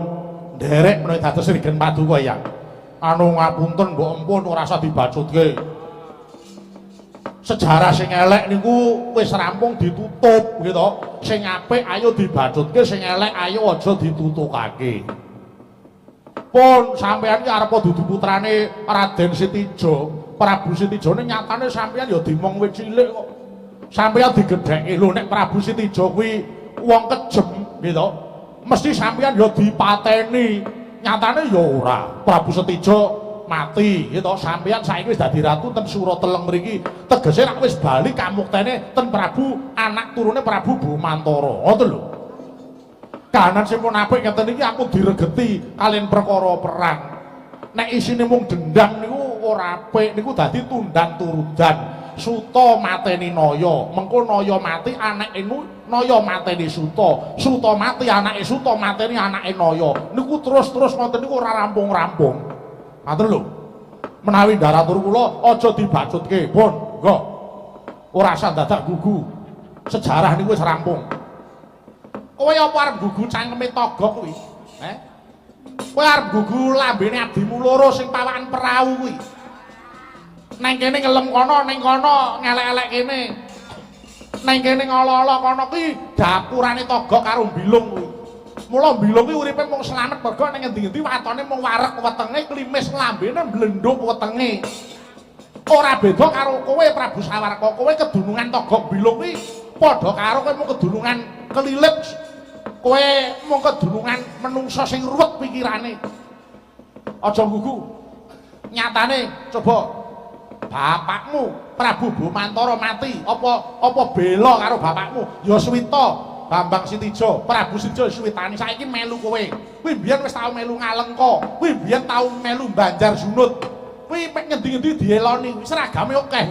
nderek menawi dados Rigen Paduka ya. Anu ngapunten mbok empun ora usah dibacutke. Sejarah sing elek niku wis rampung ditutup gitu. Sing apik ayo dibacutke, sing elek ayo aja ditutukake. Pun sampeyan iki arep dudu putrane Raden Sitijo. Prabu Sitijone nyatane sampeyan ya dimong wit cilik kok. Sampeyan digedheki lho nek Prabu Sitijo kuwi wong kejem gitu. Mesti sampeyan ya dipateni. Nyatane ya ora. Prabu Sitijo mati gitu. Sampeyan saiki wis dadi ratu ten Surateleng mriki. Tegese nek wis bali kamuktene ten Prabu anak turune Prabu Bomantara. Ngoten lho. Kahanan sing pun apik ngeten iki aku diregeti kalian perkara perang. Nek isine mung dendam niku ora apik, niku dadi tundang turudan. Suta mateni Naya, mengko Naya mati anake Naya mateni Suta. Suta mati anake Suta mateni anake Naya. Niku terus-terus ngoten niku ora rampung-rampung. Matur lho. Menawi ndaratur kula aja dibacutke, pun. Nggo. Ora usah dadak gugu. Sejarah niku wis rampung. Kowe apa arep gugu cangkeme Togok kuwi? Kowe arep gugu lambene abdimu loro sing pawakan perahu kuwi. Nang kene ngelem kono, ning kono ngelek-elek kene. Nang kene ngolo-olo kono kuwi dapurane Togok karo Bilung kuwi. Mula Bilung kuwi uripe mung slamet mergo ning endi-endi watone mung wareg wetenge klimis lambene mblenduk wetenge. Ora beda karo kowe Prabu Sawarka, kowe kedunungan Togok Bilung kuwi padha karo kowe mung kedunungan Kelilip. Kowe mung kedunungan menungsa sing ruwet pikirane. Aja gugu. Nyatane coba bapakmu Prabu Bomantara mati apa bela karo bapakmu? Ya Swita. Bambang Sitijo, Prabu Sitijo suwitani saiki melu kowe. Kuwi mbiyen wis tau melu Ngalengka, kuwi mbiyen tau melu Banjar Junut. Kuwi mek ngendi-endi dieloni, seragame akeh.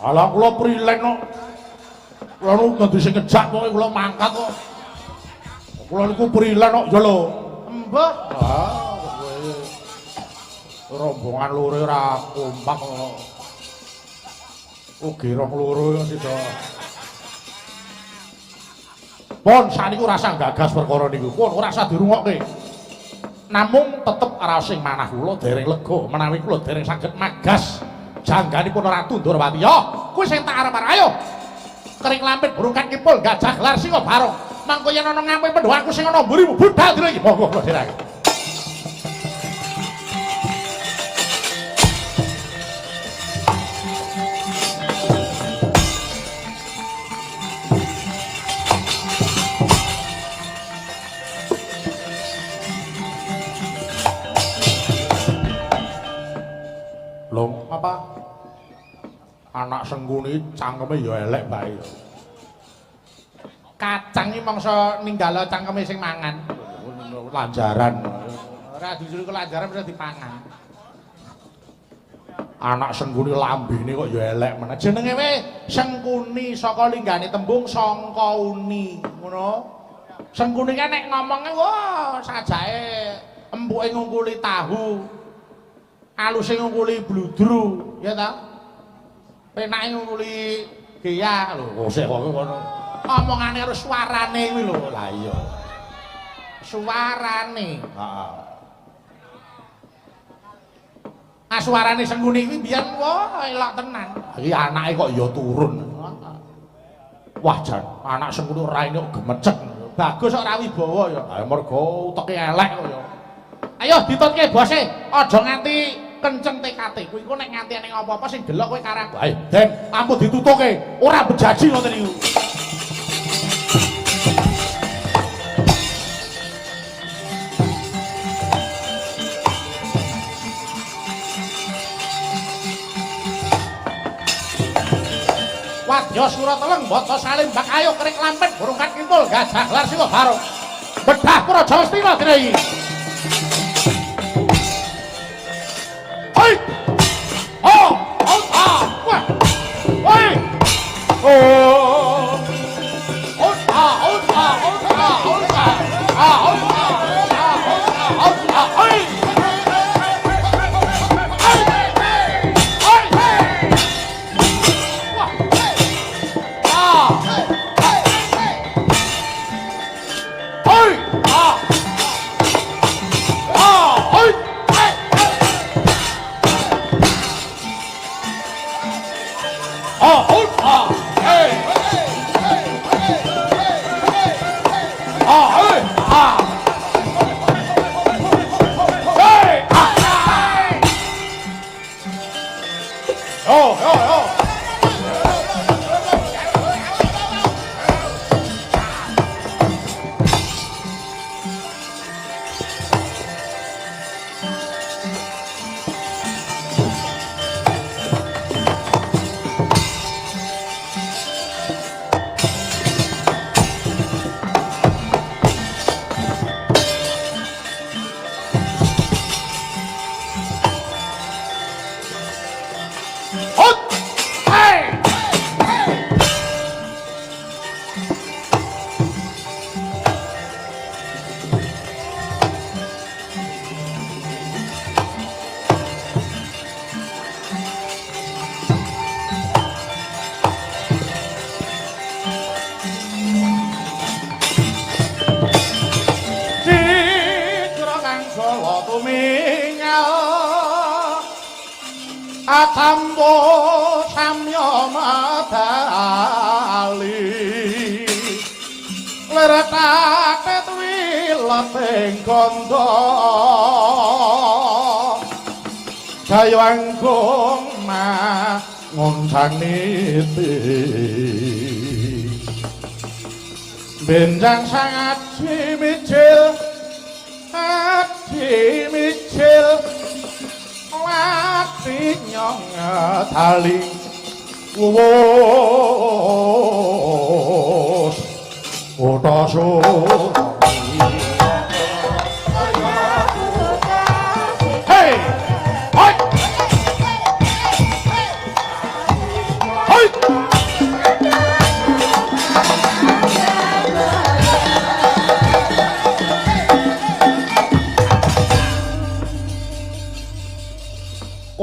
Alah kula prileng kok. Kula nu ngendi sing ngejak pokoke kula mangkat kok. Kula niku prileng kok ya lho. Mbah. rombongan loro ora kompak kok. Ugi rong loro sida. Pun saniku rasa gagas perkara niku. Pun ora usah dirungokke. Namung tetep raosing manah kula dereng lega menawi kula dereng saged magas jangganipun Ratu Ndorowati. Yo, kuwi sing tak arep ayo. Kering lampit burungkan kipul gajah gelar singa barong. Mangko yen ana ngampe pendhawaku sing ana mburimu budal dina iki. Monggo kula dirake. Long apa? Anak Sengguni cangkeme ya elek bae. Kacang iki mangsa ninggalo cangkeme sing mangan. Lanjaran. Ora disuruh kelanjaran bisa dipangan. Anak Sengguni lambene kok ya elek meneh. Jenenge we Sengkuni saka linggane tembung sangka uni, ngono. Sengkuni kan nek ngomongnya wah sajae empuke ngungkuli tahu. Aluse ngungkuli bludru, ya ta? Penake ngungkuli geya lho, sik kok ngono. Omongane karo suarane kuwi lho. Lah iya. Suarane. Heeh. Ah suarane Sengkuni kuwi biyen wah elok tenan. Iki anake kok ya turun. Wah jan, anak Sengkuni raine kok gemecek. Bagus kok ra wibawa ya. Ha mergo uteke elek kok ya. Ayo ditutke bose, aja nganti kenceng TKT. Kuwi engko nek nganti ning apa-apa sing delok kowe karo aku. Ayo, Den, ampun ditutuke. Ora bejaji ngoten niku. Wadya Sura Teleng, Bata Salim Bak Ayo Kering Lampet, Burungkat Kimpul, Gajah Gelar Singa Barong. Bedah Praja Astina dina iki. Hei! Oh! Oh! Ah! Wah! Hei! Oh! Oh! Ah! Oh! Ah! Oh! Ah! Oh! Ah! Ah! Oh! Ah! Oh! Ah! Hei! Atambo samya madali leretate wileting kandha jayanggung mangunsaniti benjang sangat cimicil Wati nyong tali wos utaso hey hey hey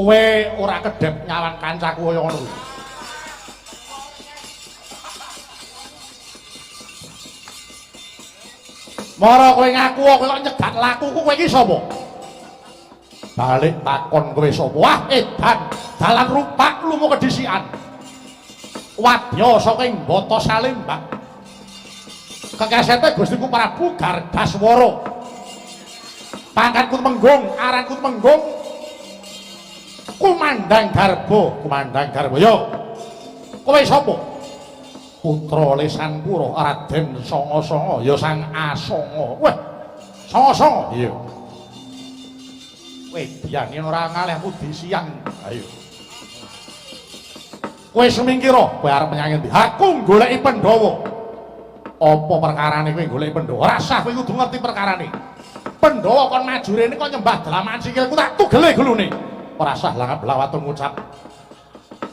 Kowe ora kedep nyawan kancaku kaya ngono kuwi. Mara kowe ngaku kowe kok nyegat lakuku kowe iki sapa? Balik takon kowe sapa? Wah, edan, dalan rupak lumu kedisikan. Wadya saking Bata Salembak. Kekesete Gustiku Prabu Gardaswara. Pangkatku Temenggung, aranku Temenggung. Kumandang Garba. Yo. Kowe sapa? Putra Lesanpura Raden Sanga-sanga ya Sang Asanga. Wah, Sanga-sanga. Iya. Kowe biyen ora ngalih pudi siang. Ayo. Kowe semingkira kowe arep menyang endi? Aku goleki Pandhawa. Apa perkarane kowe goleki Pandhawa? Rasah kowe kudu ngerti perkarane. Pandhawa kon maju rene kok nyembah dalaman sikilku tak tugele gulune. Ora sah langap lawatun ngucap.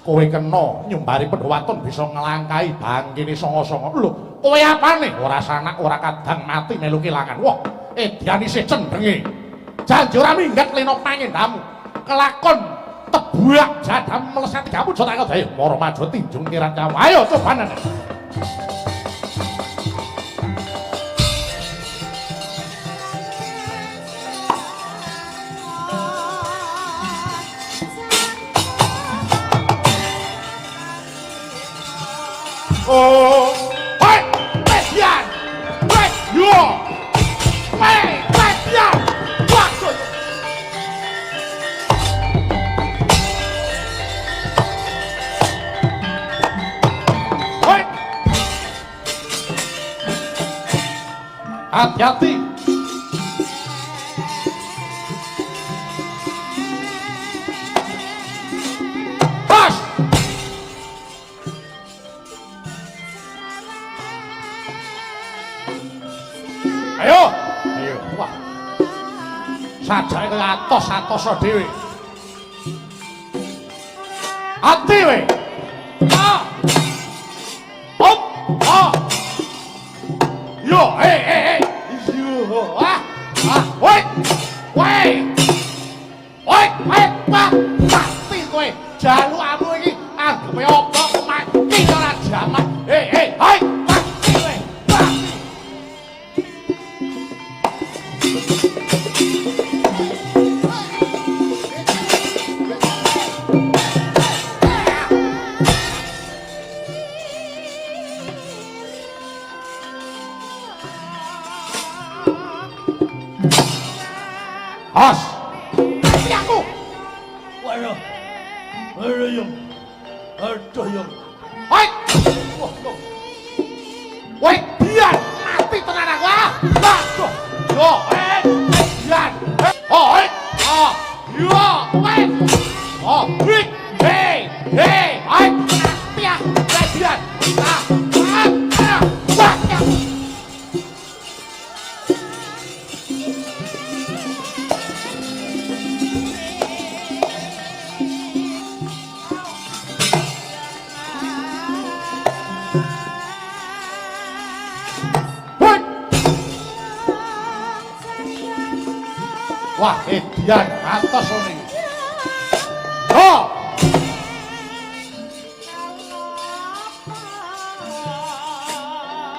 Kowe kena nyumbari Pandhawaton bisa nglangkai bangkine Sanga-sanga. Lho, kowe apane? Ora sanak ora kadang mati melu kelangan. Wah, edyan isih cendenge. Janji ora minggat lena pangendamu. Kelakon tebuak jadam meleset kamu aja tak ayo mara maju tinjung kirat kamu. Ayo cobanan. Oh, hei, Median, hei, yo, hei, Median, waktu. Hei, hati-hati. Pas. Ayo, wah. Sajake kaya atos-atosa dhewe. Ati we. Ah. Hop, ah. Yo, Yo, woi. Woi, pasti kowe jalukanmu iki anggepe apa mati ora jaman. Hei, pasti kowe. As. Mati aku. Waduh. Aduh, Yung. Aduh, Yung. Hoi. Woi, biar mati tenan aku. Aduh. Yo, biar. Hoi. Yo, woi. Wik. Hei, hoi. Mati ya. Biar. Wah. Wah, edian atas ini. Oh.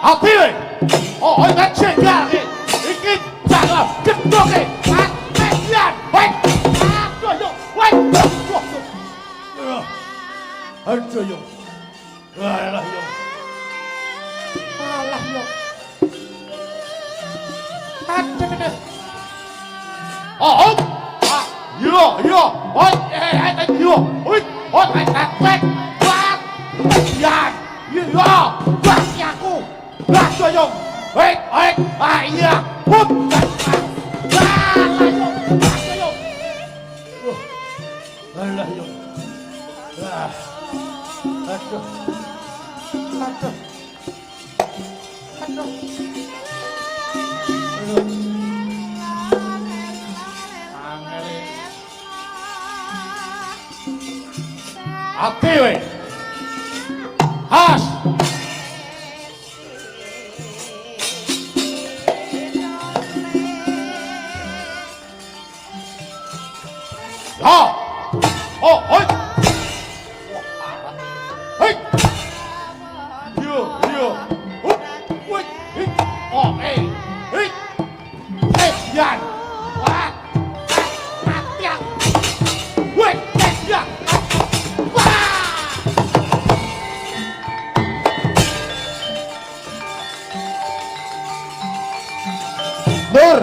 Api. Oh, ini cegah ini. Ini jangan gedok ini. Edian. Woi. Aduh, yuk. Woi. Aduh, Yung. Alah, Yung. Alah, yuk. Aduh. Oh, yo, oi, yo, oi, tak, wah, yan, yo, pasti aku, langsung yo, iya, hup, Alah, Yung. Aduh. Ati we. Has. Yo. Nur.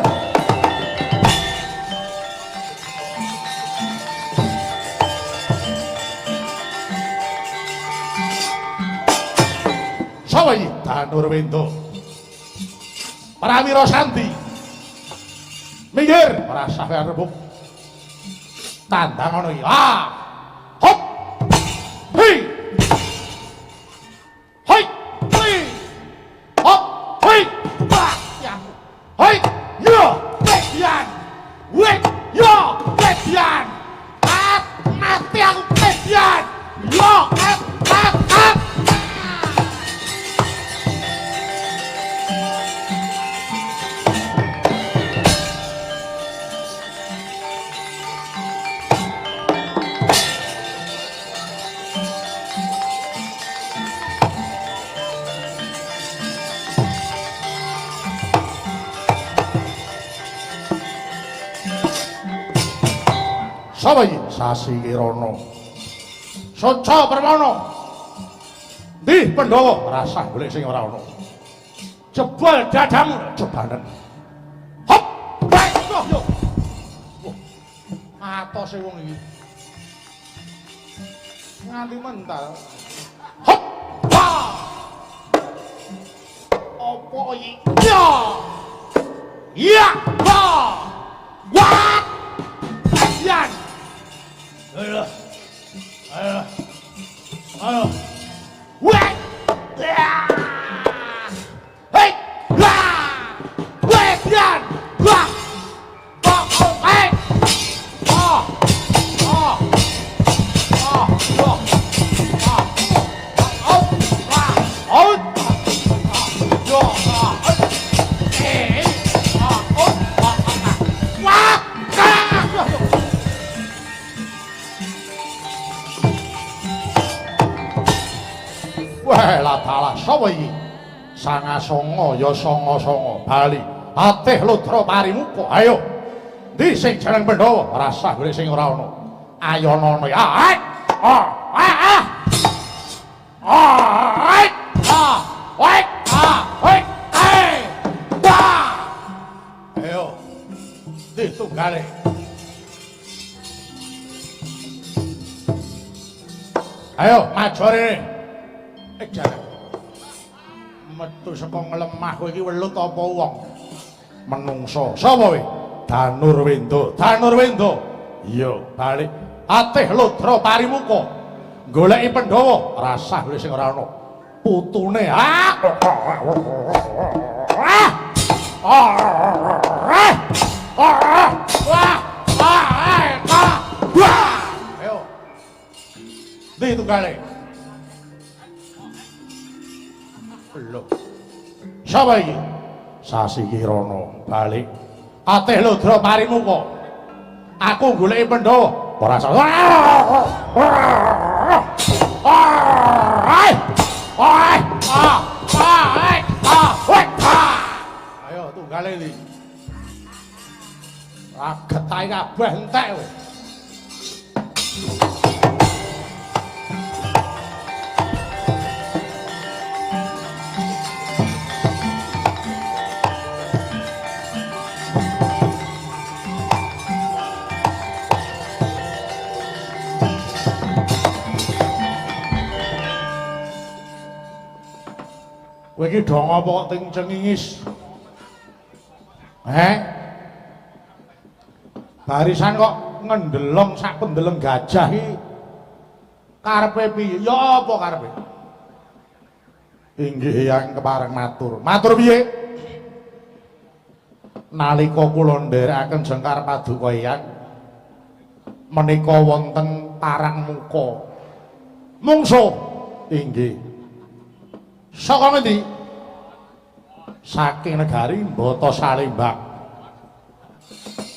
Sapa iki? Danur Wendo. Pramila Santi. Minggir, ora sampeyan rebuk. Tandang ngono iki. Ah. Hop. Hei. Hei. Hei. Hop. Hei. Bah. Ya. Hei. Yo. Petian. Wek. Yo. Petian. Mati aku petian. Yo. At. Sapa iki? Sasi Kirana. Soca Permana. Ndi Pandhawa? Rasah golek sing ora ana. Jebol dadamu jebanen. Hop! Baik yo. Atose wong iki. Nganti mental. Hop! Wah! Opo iki? Ya! Ya! Wah! Wah! Yan! Ayo. Ayo. Ayo. Wek! Hei! Wah! Wek! Yan! Wah! Oh! Hei! Oh! Oh! Oh! Yo! Oh! Oh! Wah! Oh! Yo! Hei! Oh! Oh! Wah! Wah, lah dalah sapa iki? Sangasanga ya sanga-sanga bali. Atih Lutra Parimuka. Ayo. Ndi sing jeneng Pandhawa? Rasah golek sing ora ana. Ayana ya. Ayo. Ndi tunggale. Ayo, maju rene. Jangan metu saka nglemah kowe iki welut apa wong menungso sapa kowe Danur Wendo iya balik Atih Ludra Parimuka goleki Pandhawa rasah golek sing ora ana putune ayo ndi tunggale lho. Sapa iki? Sasi Kirana balik. Atih Ludra Parimuka. Aku goleki Pandhawa. Ora salah. Ayo tunggale iki. Agetahe kabeh entek kowe. Kowe iki do ngopo kok ting cengingis? Barisan kok ngendelong sak pendeleng gajah iki. Karepe piye? Ya apa karepe? Inggih yang kepareng matur. Matur piye? Nalika kula nderekaken Jengkar Paduka Eyang menika wonten parang muka. Mungsuh. Inggih. Saka ngendi? Saking negari Mbata Salembang.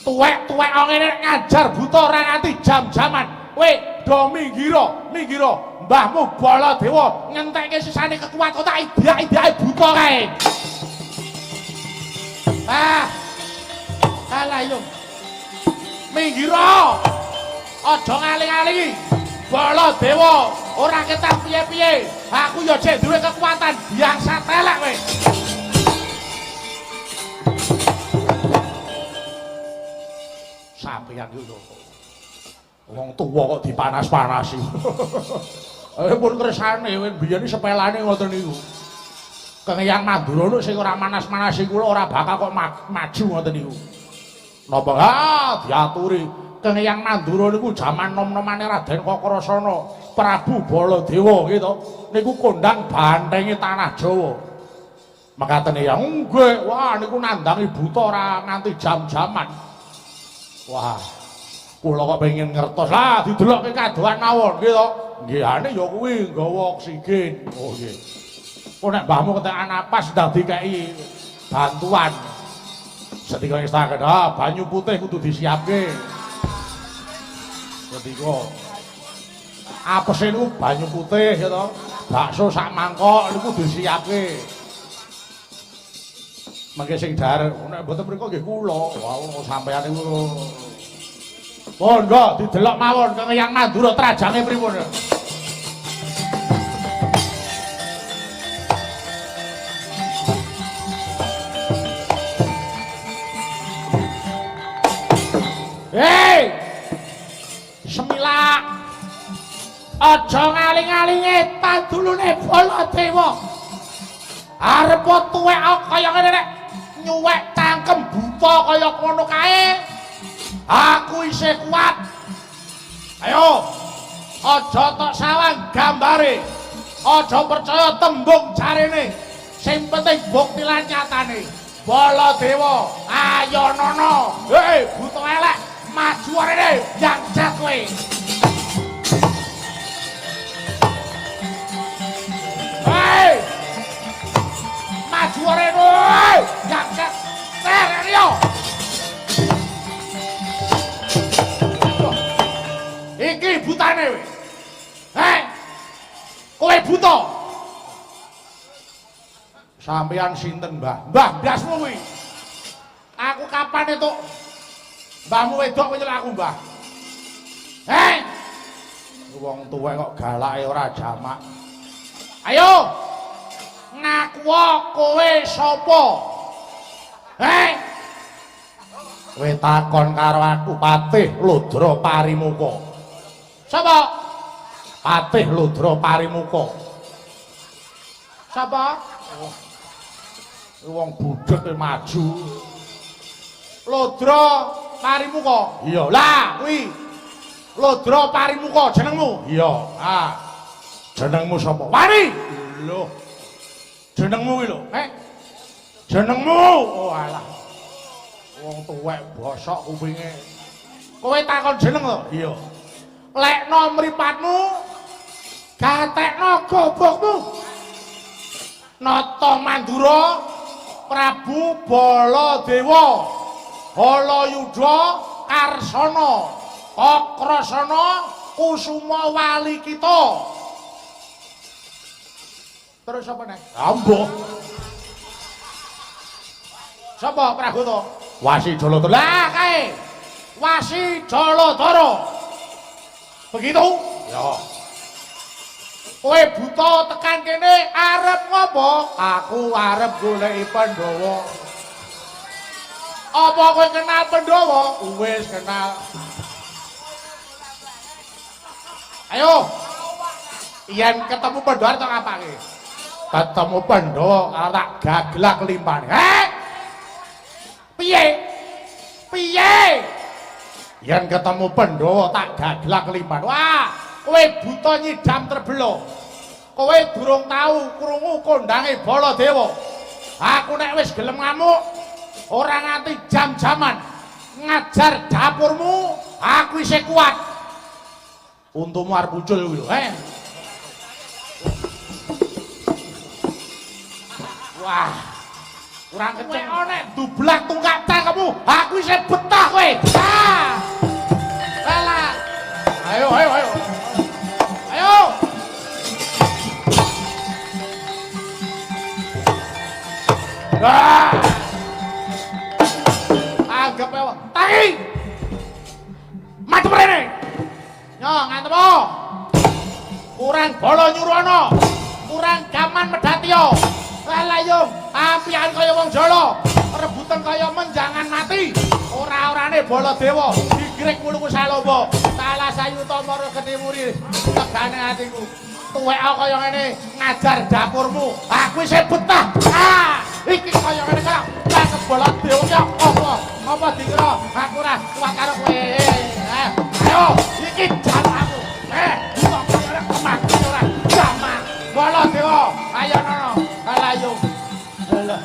Tuwek-tuwek ngene ngajar buta ora nganti jam-jaman. Kowe do minggiro, mbahmu Baladewa ngentekke sisane kekuatan tak idak-idake buta kae. Alah yo. Minggiro. Aja ngaling-alingi. Baladewa ora ketak piye-piye. Aku ya jek duwe kekuatan biasa telek kowe. sampeyan yo lho. Wong tuwa kok dipanas-panasi. Pun kersane biyen sepelane ngoten niku. Kengeyang Mandura sing ora manas-manasi kula ora bakal kok maju ngoten niku. Napa diaturi Kengeyang Mandura niku jaman nom-nomane Raden Kakrasana, Prabu Baladewa gitu. Niku kondang bantengi tanah Jawa. Makatene ya nggih, wah niku nandangi buta ora nganti jam-jaman. Wah, kula kok pengen ngertos lah didelokke kadohan mawon gitu. Nggihane ya kuwi nggawa oksigen. Oh nggih. Kok nek mbahmu ketekan napas dadi kei bantuan. Sedika istaken, banyu putih kudu disiapke. Sedika apese niku banyu putih ya to. Bakso sak mangkok niku disiapke. Mangke sing dar nek mboten mriku nggih kula. Wah, sampeyan niku. Monggo didelok mawon Kengeyang Mandura trajange pripun. Hei! Semilak. Aja ngaling-alinge pandulune Baladewa. Arep tuwek kaya ngene nek nyuwek cangkem buta kaya ngono kae. Aku isih kuat. Ayo. Aja tok sawang gambare. Aja percaya tembung jarene. Sing penting bukti lan nyatane. Baladewa, ayo nono. Hei, buta elek, maju arene yang jat kowe. Hei! Maju arene, yang jat. Yo. Iki butane kowe. Hei. Kowe buta. Sampeyan sinten, Mbah? Mbah blasmu kuwi. Aku kapan entuk mbahmu wedok kowe nyelak aku, Mbah? Hei. Wong tuwek kok galake ora jamak. Ayo. Ngaku kowe sapa? Hei. Kowe takon karo aku Patih Ludra Parimuka. Sapa? Patih Ludra Parimuka. Sapa? Wong budhek maju. Ludra Parimuka. Iya, lah kuwi. Ludra Parimuka jenengmu? Iya. Ah. Jenengmu sapa? Wani. Lho. Jenengmu kuwi lho. Jenengmu. Oh alah. Wong tuwek bosok kupinge. Kowe takon jeneng to? Iya. Lekno mripatmu. Gatekno gobokmu. Nata Mandura Prabu Baladewa Halayudha Karsana Kakrasana Kusuma Wali kita. Terus apa nek? Ambo. Sapa Prabu to? Wasi Jaladara. Lah kae. Wasi Jaladara. Begitu? Ya. Kowe buta tekan kene arep ngopo? Aku arep goleki Pandhawa. Apa kowe kenal Pandhawa? Wis kenal. Ayo. Yen ketemu Pandhawa tak apake? Ketemu Pandhawa tak gaglak limpane. Heh. Piye? Piye? Yen ketemu Pandhawa tak gaglak limpane. Wah. Kowe buta nyidam terbelo. Kowe durung tau krungu kondange Baladewa. Aku nek wis gelem ngamuk ora nganti jam-jaman ngajar dapurmu, aku isih kuat. Untumu arep muncul kuwi lho, Wah. Kurang kenceng nek dublak tunggak cangkemmu, aku isih betah kowe. Lah. Ayo. Ayo. Anggap ya, tangi. Madhep rene. Yo, ngantep. Kurang bala nyurono. Kurang gaman medhatya. Lah yo, ampian kaya wong jala. Rebutan kaya menjangan mati. Ora-orane Baladewa. grek mulungku salomba. Salah sayuta mara geni muri tegane atiku. Tuwek kaya ngene ngajar dapurmu. Aku isih betah. Iki kaya ngene kok. Lah kebolot dewe kok apa? Apa dikira aku ora kuat karo kowe. Ayo, iki jamaku. Kok kaya kemaki ora jamak. Bola dewa. Ayo nono. Ayo. Lah.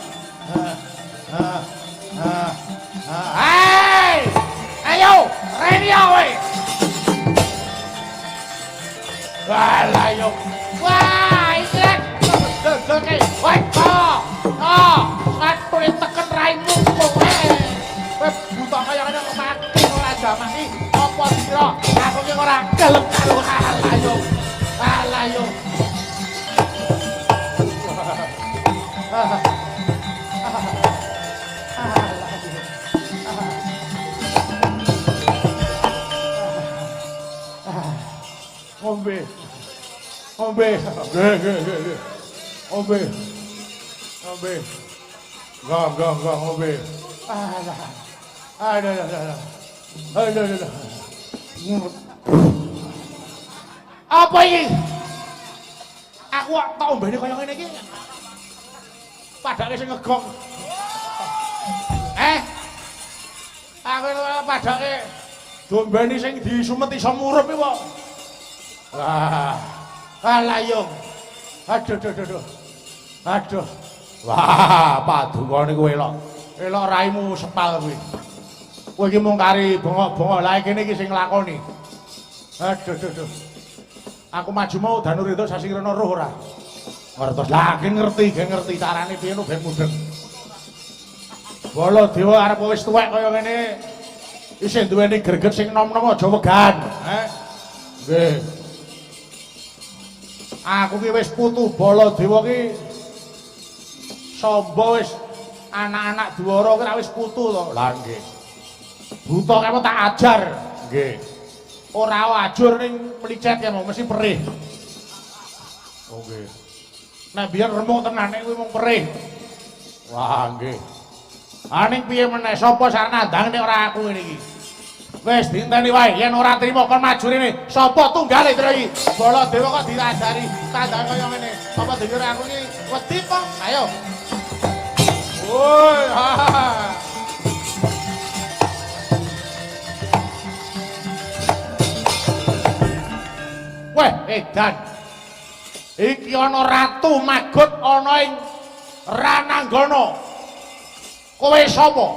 Ayo, ready kowe. Wah, ayo. Wah, iki degeke. Woi, satu teken raimu kowe. Kowe buta kaya ngene kok mati ora jamak iki. Apa dikira aku ki ora gelem karo ayo. Ayo. Ombe. Gam, ombe. Alah. Apa iki? Aku tak ombene kaya ngene iki. Padake sing ngegong. Aku padake dombeni sing disumet iso murup iki kok. Alah yo. Aduh. Wah, paduka niku elok. Elok raimu sepal kuwi. Kowe iki mung kari bongok-bongok lae kene iki sing nglakoni. Aduh. Aku maju mau danur itu sasirana roh ora. Ngertos. Lah ngerti carane piye ben mudeng. Bala dewa arep wis tuwek kaya ngene. Isih duweni greget sing nom-nom aja wegan. Nggih. Aku ki wis putu bala dewa ki samba wis anak-anak dwara ki wis putu to. Lah nggih. Buta kamu tak ajar. Nggih. Ora ajur ning mlicet ya mesti perih. Oh nggih. Nek biyen remuk tenane kuwi mung perih. Wah nggih. Aning piye meneh sapa sareng nandang nek ora aku ngene iki. Wis dinteni wae yen ora trimo kon maju rene. Sapa tunggale iki? Bala dewa kok dirajari tandang kaya ngene. Apa dikira aku iki wedi kok? Ayo. Woi, Weh, edan. Iki ana ratu magot ana ing Rananggana. Kowe sapa?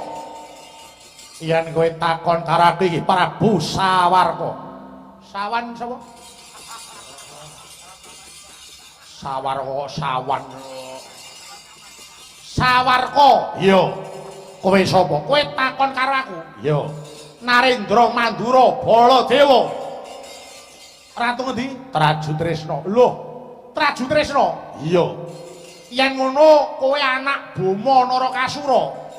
Yen kowe takon karo aku iki Prabu Sawarka. Sawan sapa? Sawarka. Iya. Kowe sapa? Kowe takon karo aku? Iya. Narendra Mandura Baladewa. Ratu ngendi? Trajutresna. Lho, Trajutresna? Iya. Yen ngono kowe anak Boma Narakasura.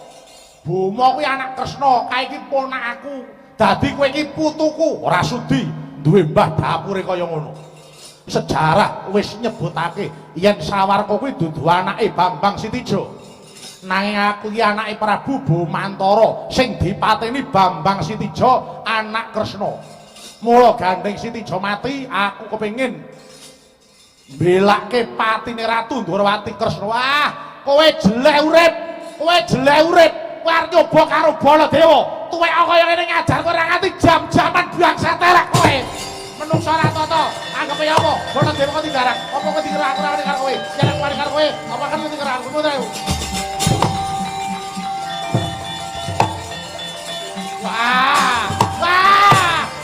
Boma kuwi anak Kresna, kae iki ponakku. Dadi kowe iki putuku, ora sudi duwe mbah dapure kaya ngono. Sejarah wis nyebutake yen Sawarka kuwi dudu anake Bambang Sitijo. Nanging aku iki anake Prabu Bomantara sing dipateni Bambang Sitijo anak Kresna. Mula gandeng Sitijo mati, aku kepengin mbelake patine Ratu Ndrawati Kresna. Wah, kowe jelek urip. Kowe arep nyoba karo Baladewa. Tuwek kaya ngene ngajar kowe ora nganti jam-jaman bangsa terek kowe. Menungso ora tata. Anggepe apa? Baladewa kok digarang. Apa kok dikira aku ora karo kowe? Yen aku ora karo kowe, apa kan dikira aku ta? Wah!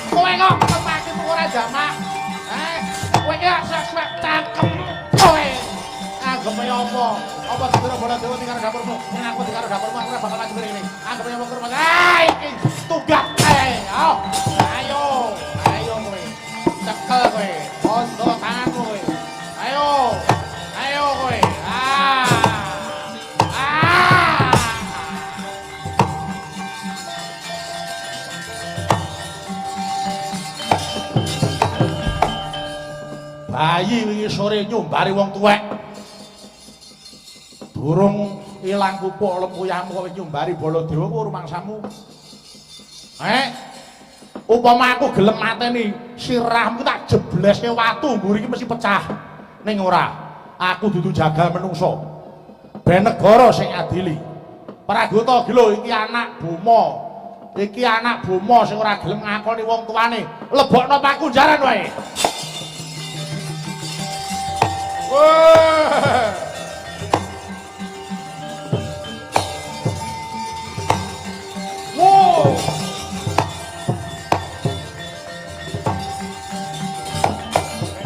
Kowe kok kepake ora jamak. Kowe iki sak cangkem kowe. Anggepe apa? Apa dikira Baladewa tinggal dapurmu? Yen aku tinggal dapurmu aku ora bakal maju ngene. Anggepe apa kurang. Iki tunggak ae. Ayo kowe. Cekel kowe. Ondo tanganmu kowe. Ayo kowe. Bayi wingi sore nyombari wong tuwek. Durung ilang pupuk lempuyahmu kowe nyombari Baladewa ku rumangsamu. Upama aku gelem mateni sirahmu tak jebleske watu mburi iki mesti pecah. Ning ora, aku dudu jagal menungso. Ben negara sing adili. Pragoto gelo iki anak Boma. Iki anak Boma sing ora gelem ngakoni wong tuane. Lebokno pakunjaran wae. Wah. Wow.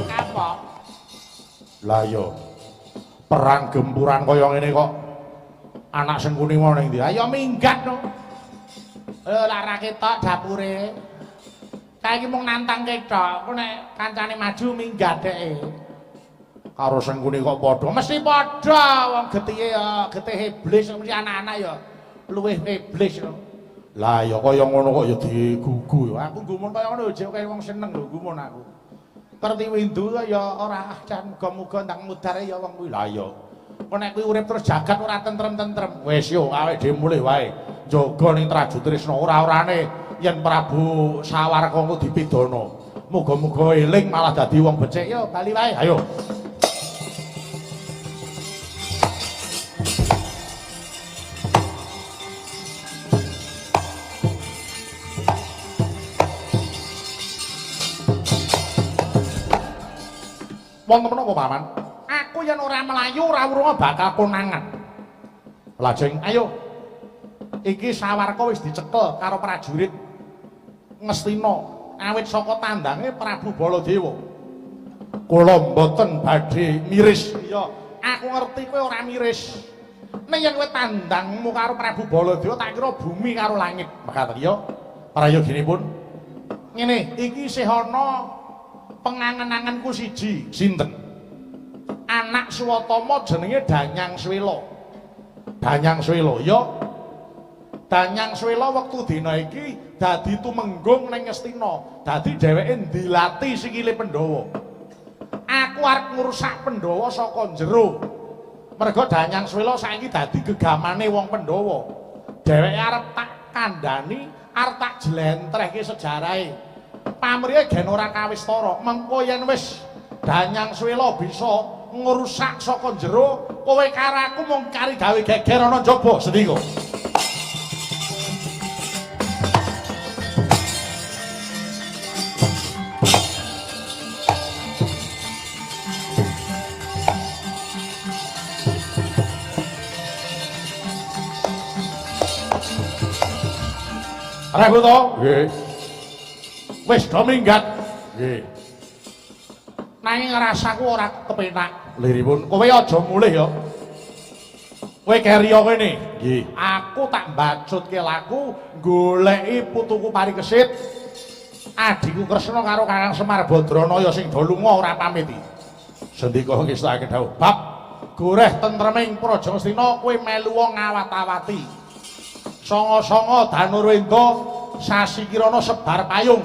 Kapok. Lah yo. Perang gempuran kaya ngene kok. Anak Sengkuni mau ning ndi? Ayo minggat no. Lara ketok dapure. Kae iki mung nantang ketok. Ku nek kancane maju minggat dheke. Karo Sengkuni kok padha, mesti padha wong getihe ya, getih iblis mesti anak-anak ya luwih iblis no. Lah ya kaya ngono kok ya digugu ya. Aku gumun kaya ngono jek kaya wong seneng lho gumun aku. Kerti windu ya ora jan muga-muga ndang mudare ya wong kuwi. Lah ya. Kok nek kuwi urip terus jagat ora tentrem-tentrem. Wis yo awake dhewe mulih wae. Jaga ning Trajutrisna ora-orane yen Prabu Sawarka ku dipidana. Muga-muga eling malah dadi wong becik yo bali wae. Ayo. Wonten menapa paman? Aku yen ora melayu ora urunga bakal konangan. Lajeng ayo. Iki Sawarka wis dicekel karo prajurit Ngastina awit saka tandange Prabu Baladewa. Kula mboten badhe miris. Ya, aku ngerti kowe ora miris. Nek yen kowe tandangmu karo Prabu Baladewa tak kira bumi karo langit. Mekaten ya. Prayoginipun. Ngene, iki isih ana pengangen-angenku siji. Sinten? Anak Swatama jenenge Danyang Swela. Danyang Swela ya. Danyang Swela wektu dina iki dadi tumenggung ning Ngastina. Dadi dheweke ndilati sikile Pandhawa. Aku arep ngrusak Pandhawa saka jero. Merga Danyang Swela saiki dadi gegamane wong Pandhawa. Dheweke arep tak kandhani, arep tak jlentrehke sejarahe. Pamrihe gen ora kawistara. Mengko yen wis Danyang Swela bisa ngrusak saka jero, kowe karo aku mung kari gawe geger ana njaba. Sendika. Pragoto? Nggih. Wis do minggat. Nggih. Nanging rasaku ora kepenak. Liripun kowe aja mulih ya. Kowe keriya kene. Nggih. Aku tak mbacutke laku goleki putuku Parikesit. Adhiku Kresna karo Kakang Semar Badranaya sing do lunga ora pamiti. Sendika ngestake dawuh, "Bab goreh tentreming Praja Ngastina kowe melu ngawat-awati." Songo-songo Danurwenda sasi kirana sebar payung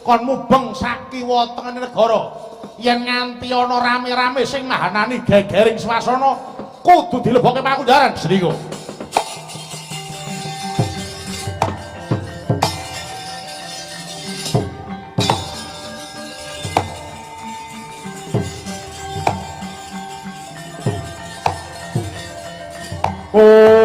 kon mubeng sak kiwa tengene negara. Yen nganti ana rame-rame sing mahanani gegering swasana kudu dilebokke pakunjaran. Sendika. Oh